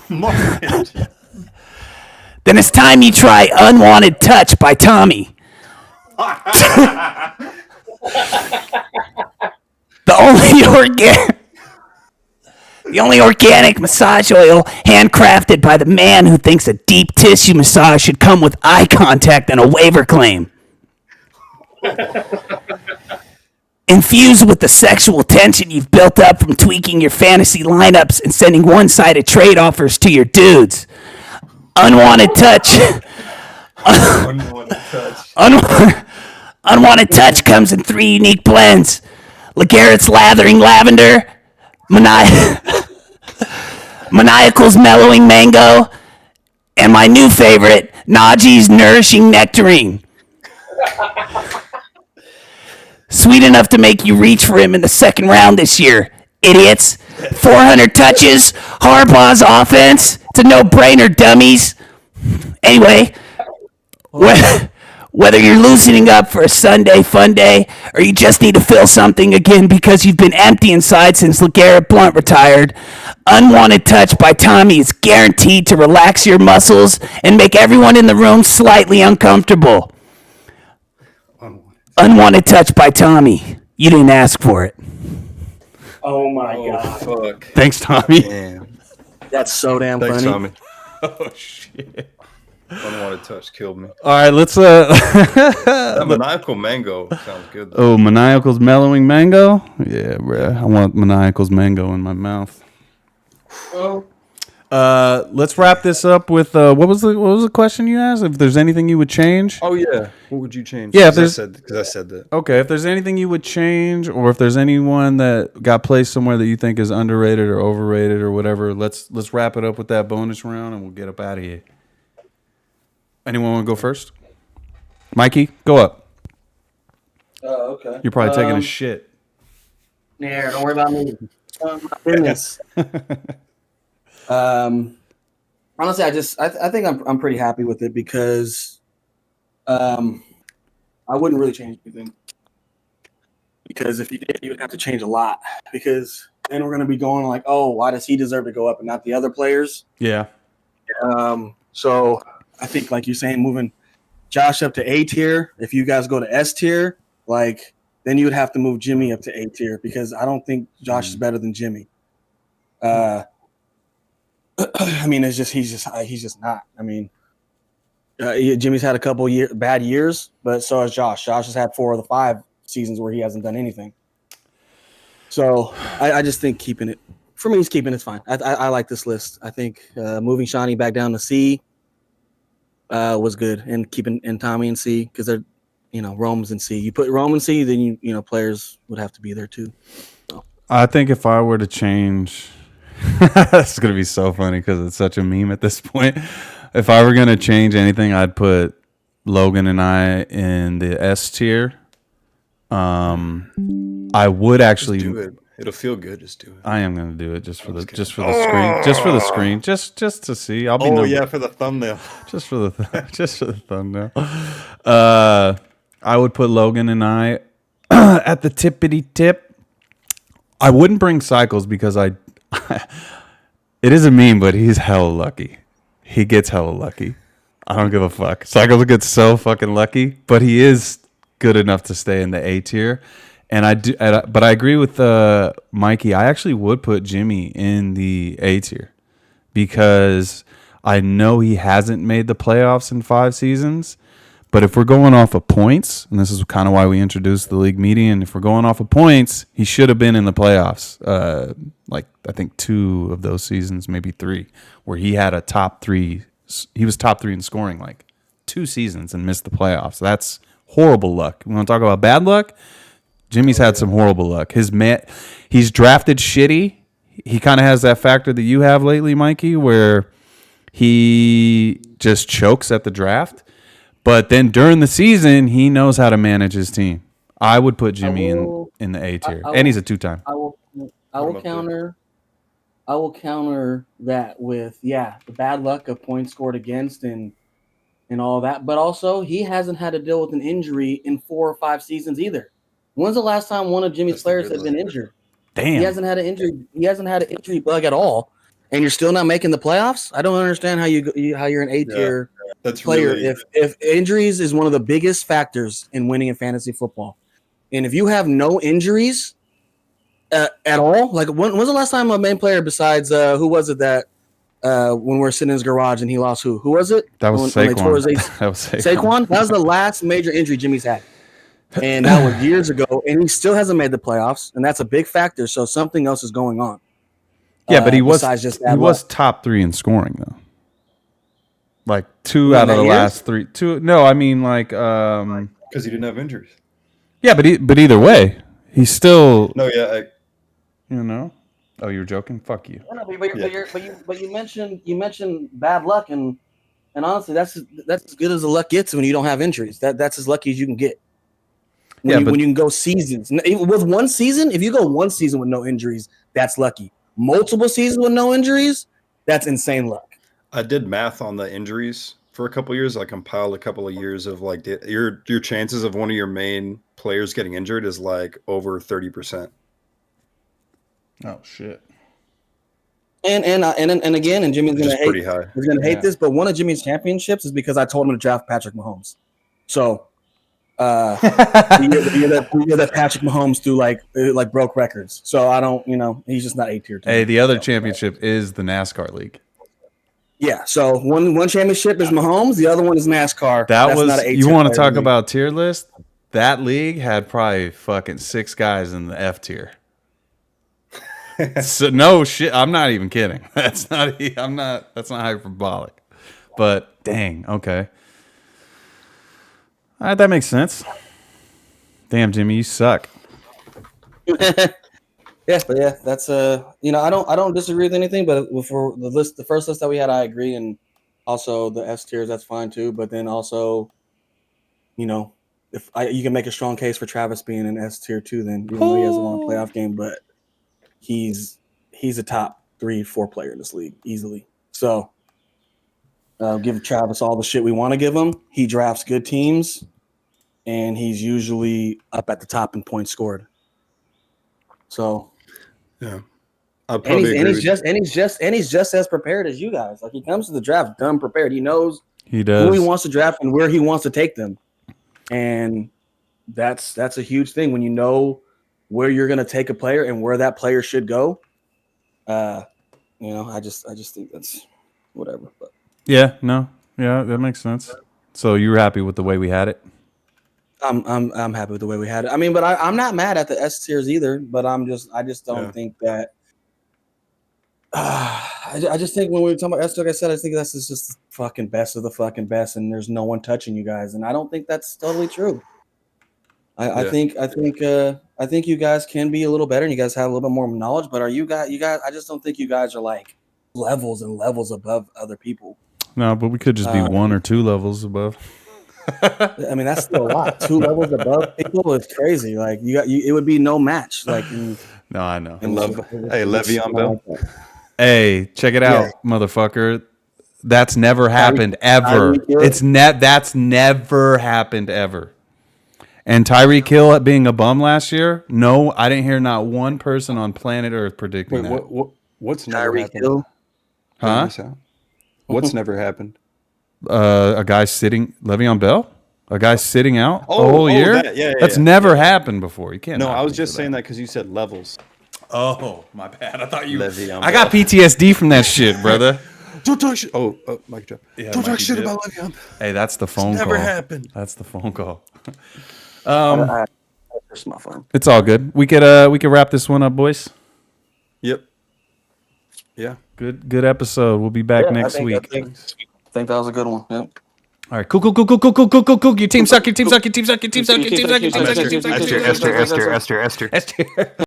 S2: Marvin.
S4: Then it's time you try Unwanted Touch by Tommy. The only The only organic massage oil handcrafted by the man who thinks a deep tissue massage should come with eye contact and a waiver claim. Infused with the sexual tension you've built up from tweaking your fantasy lineups and sending one-sided trade offers to your dudes. Unwanted touch. Unwanted touch comes in 3 unique blends. LeGarrett's Lathering Lavender, Maniacal's Mellowing Mango, and my new favorite, Najee's Nourishing Nectarine. Sweet enough to make you reach for him in the second round this year, idiots. 400 touches, Harbaugh's offense. It's a no-brainer, dummies. Anyway, whether you're loosening up for a Sunday fun day or you just need to feel something again because you've been empty inside since LeGarrette Blount retired, Unwanted Touch by Tommy is guaranteed to relax your muscles and make everyone in the room slightly uncomfortable. Unwanted Touch by Tommy. You didn't ask for it.
S3: Oh my god.
S2: Fuck.
S1: Thanks, Tommy.
S2: Damn.
S3: That's so damn
S2: Thanks,
S3: funny.
S2: Tommy.
S1: Oh shit.
S2: Unwanted touch killed me.
S1: All right, let's
S2: That maniacal mango sounds good. Though.
S1: Oh, Maniacal's Mellowing Mango? Yeah, bruh. I want Maniacal's Mango in my mouth.
S3: Oh.
S1: Let's wrap this up with what was the question you asked? If there's anything you would change?
S2: Oh yeah. What would you change?
S1: Yeah,
S2: because I said that.
S1: Okay, if there's anything you would change, or if there's anyone that got placed somewhere that you think is underrated or overrated or whatever, let's wrap it up with that bonus round and we'll get up out of here. Anyone want to go first? Mikey, go up.
S3: Oh, okay.
S1: You're probably taking a shit.
S3: Yeah, don't worry about me. My goodness. Honestly, I think I'm pretty happy with it because I wouldn't really change anything. Because if you did, you would have to change a lot. Because then we're going to be going like, oh, why does he deserve to go up and not the other players?
S1: Yeah.
S3: So I think, like you're saying, moving Josh up to A tier. If you guys go to S tier, like then you would have to move Jimmy up to A tier because I don't think Josh is better than Jimmy. I mean, he's just not. I mean, Jimmy's had a couple bad years, but so has Josh. Josh has had 4 of the 5 seasons where he hasn't done anything. So I just think keeping it for me, it's fine. I like this list. I think moving Shawnee back down to C was good, and keeping Tommy in C because they're Rome's in C. You put Rome in C, then you players would have to be there too. So.
S1: I think if I were to change, it's gonna be so funny because it's such a meme at this point. If I were gonna change anything, I'd put Logan and I in the S tier. I would actually
S2: Just do it. It'll feel good. Just do it.
S1: I am gonna do it just for the screen, just to see. I'll be
S2: For the thumbnail.
S1: just for the thumbnail. I would put Logan and I at the tippity tip. I wouldn't bring Cycles because it is a meme, but he's hella lucky. He gets hella lucky. I don't give a fuck. Cycles gets so fucking lucky, but he is good enough to stay in the A tier. And but I agree with Mikey. I actually would put Jimmy in the A tier because I know he hasn't made the playoffs in 5 seasons. But if we're going off of points, and this is kind of why we introduced the league median, if we're going off of points, he should have been in the playoffs. Like I think 2 of those seasons, maybe 3, where he had a top 3. He was top 3 in scoring like 2 seasons and missed the playoffs. That's horrible luck. We want to talk about bad luck? Jimmy's had some horrible luck. He's drafted shitty. He kind of has that factor that you have lately, Mikey, where he just chokes at the draft. But then during the season, he knows how to manage his team. I would put Jimmy in the A tier, and he's a 2-time.
S3: I will counter that with the bad luck of points scored against and all that. But also, he hasn't had to deal with an injury in 4 or 5 seasons either. When's the last time one of Jimmy's players has been injured?
S1: Damn,
S3: he hasn't had an injury. He hasn't had an injury bug at all, and you're still not making the playoffs. I don't understand how you're an A tier player
S2: really...
S3: if injuries is one of the biggest factors in winning in fantasy football. And if you have no injuries, At all? Like, when was the last time a main player besides who was it that when we were sitting in his garage and he lost who? Who was it?
S1: That was
S3: when they tore
S1: Saquon.
S3: his
S1: That was Saquon.
S3: Saquon? That was the last major injury Jimmy's had. And that was years ago, and he still hasn't made the playoffs, and that's a big factor. So something else is going on.
S1: Yeah, but he was
S3: besides just
S1: he was top 3 in scoring though. Like 2 out of the last 3. 2. No, I mean like
S2: because he didn't have injuries.
S1: yeah, but either way, he's still
S2: No, yeah,
S1: you know. Oh, you're joking? Fuck you.
S3: But you mentioned bad luck, and honestly, that's as good as the luck gets when you don't have injuries. That's as lucky as you can get. When you can go seasons with one season, if you go one season with no injuries, that's lucky. Multiple seasons with no injuries, that's insane luck.
S2: I did math on the injuries for a couple of years. I compiled a couple of years of like your chances of one of your main players getting injured is like over 30%.
S1: Oh shit.
S3: And again, and Jimmy's gonna hate.
S2: Pretty high.
S3: He's gonna hate this, but one of Jimmy's championships is because I told him to draft Patrick Mahomes. So, the year that Patrick Mahomes threw like broke records. So I don't, he's just not A-tier.
S1: Hey, the other championship is the NASCAR league.
S3: Yeah. So one championship is Mahomes, the other one is NASCAR.
S1: That's
S3: not
S1: was
S3: an A-tier
S1: you want to talk
S3: league.
S1: about tier list? That league had probably fucking 6 guys in the F tier. So no shit, I'm not even kidding. That's not hyperbolic. But dang, okay. All right, that makes sense. Damn, Jimmy, you suck.
S3: Yeah, but yeah, that's I don't disagree with anything, but for the first list that we had, I agree, and also the S tiers, that's fine too. But then also, you can make a strong case for Travis being an S tier too. Then even though he hasn't won a playoff game, but he's a top 3-4 player in this league easily. So give Travis all the shit we want to give him. He drafts good teams, and he's usually up at the top in points scored. So
S2: yeah,
S3: he's just as prepared as you guys. Like, he comes to the draft done prepared. He knows
S1: He does.
S3: who he wants to draft and where he wants to take them, and that's a huge thing when you know where you're going to take a player and where that player should go. I just think that's whatever. But
S1: Yeah, that makes sense. So you were happy with the way we had it?
S3: I'm happy with the way we had it. I mean, but I'm not mad at the S tiers either. But I just don't think that. I just think when we were talking about S, like I said, I think that's just the fucking best of the fucking best, and there's no one touching you guys, and I don't think that's totally true. I think you guys can be a little better, and you guys have a little bit more knowledge. But you guys? I just don't think you guys are like levels and levels above other people.
S1: No, but we could just be 1 or 2 levels above.
S3: I mean, that's still a lot. 2 levels above people is crazy. Like it would be no match. Like
S1: No, I know.
S2: Le'Veon Bell.
S1: Hey, check it out, motherfucker. That's never happened ever. That's never happened ever. And Tyreek Hill being a bum last year? No, I didn't hear not one person on planet Earth predicting that.
S2: What's never happened?
S3: Hill?
S1: Huh?
S2: What's never happened?
S1: A guy sitting, Le'Veon Bell? A guy sitting out a whole year? That's never happened before. You can't.
S2: No, I was just saying that because you said levels.
S1: Oh, my bad. I thought you.
S2: Le'Veon
S1: I got PTSD from that shit, brother.
S2: Don't talk shit. Oh, Mike Jeff.
S1: Yeah,
S2: Don't talk
S1: Mikey
S2: shit
S1: Jeff.
S2: about Le'Veon.
S1: Hey, that's the phone call.
S2: Never happened.
S1: That's the phone call.
S3: That's my phone.
S1: It's all good. We could wrap this one up, boys.
S2: Yep. Yeah.
S1: Good episode. We'll be back next week.
S3: I think that was a good one. Yep.
S1: All right, cool. Your team suck. Your team suck. Your team suck. Your team suck. Your team suck. Your team suck. Your team suck.
S2: Esther.
S1: Esther.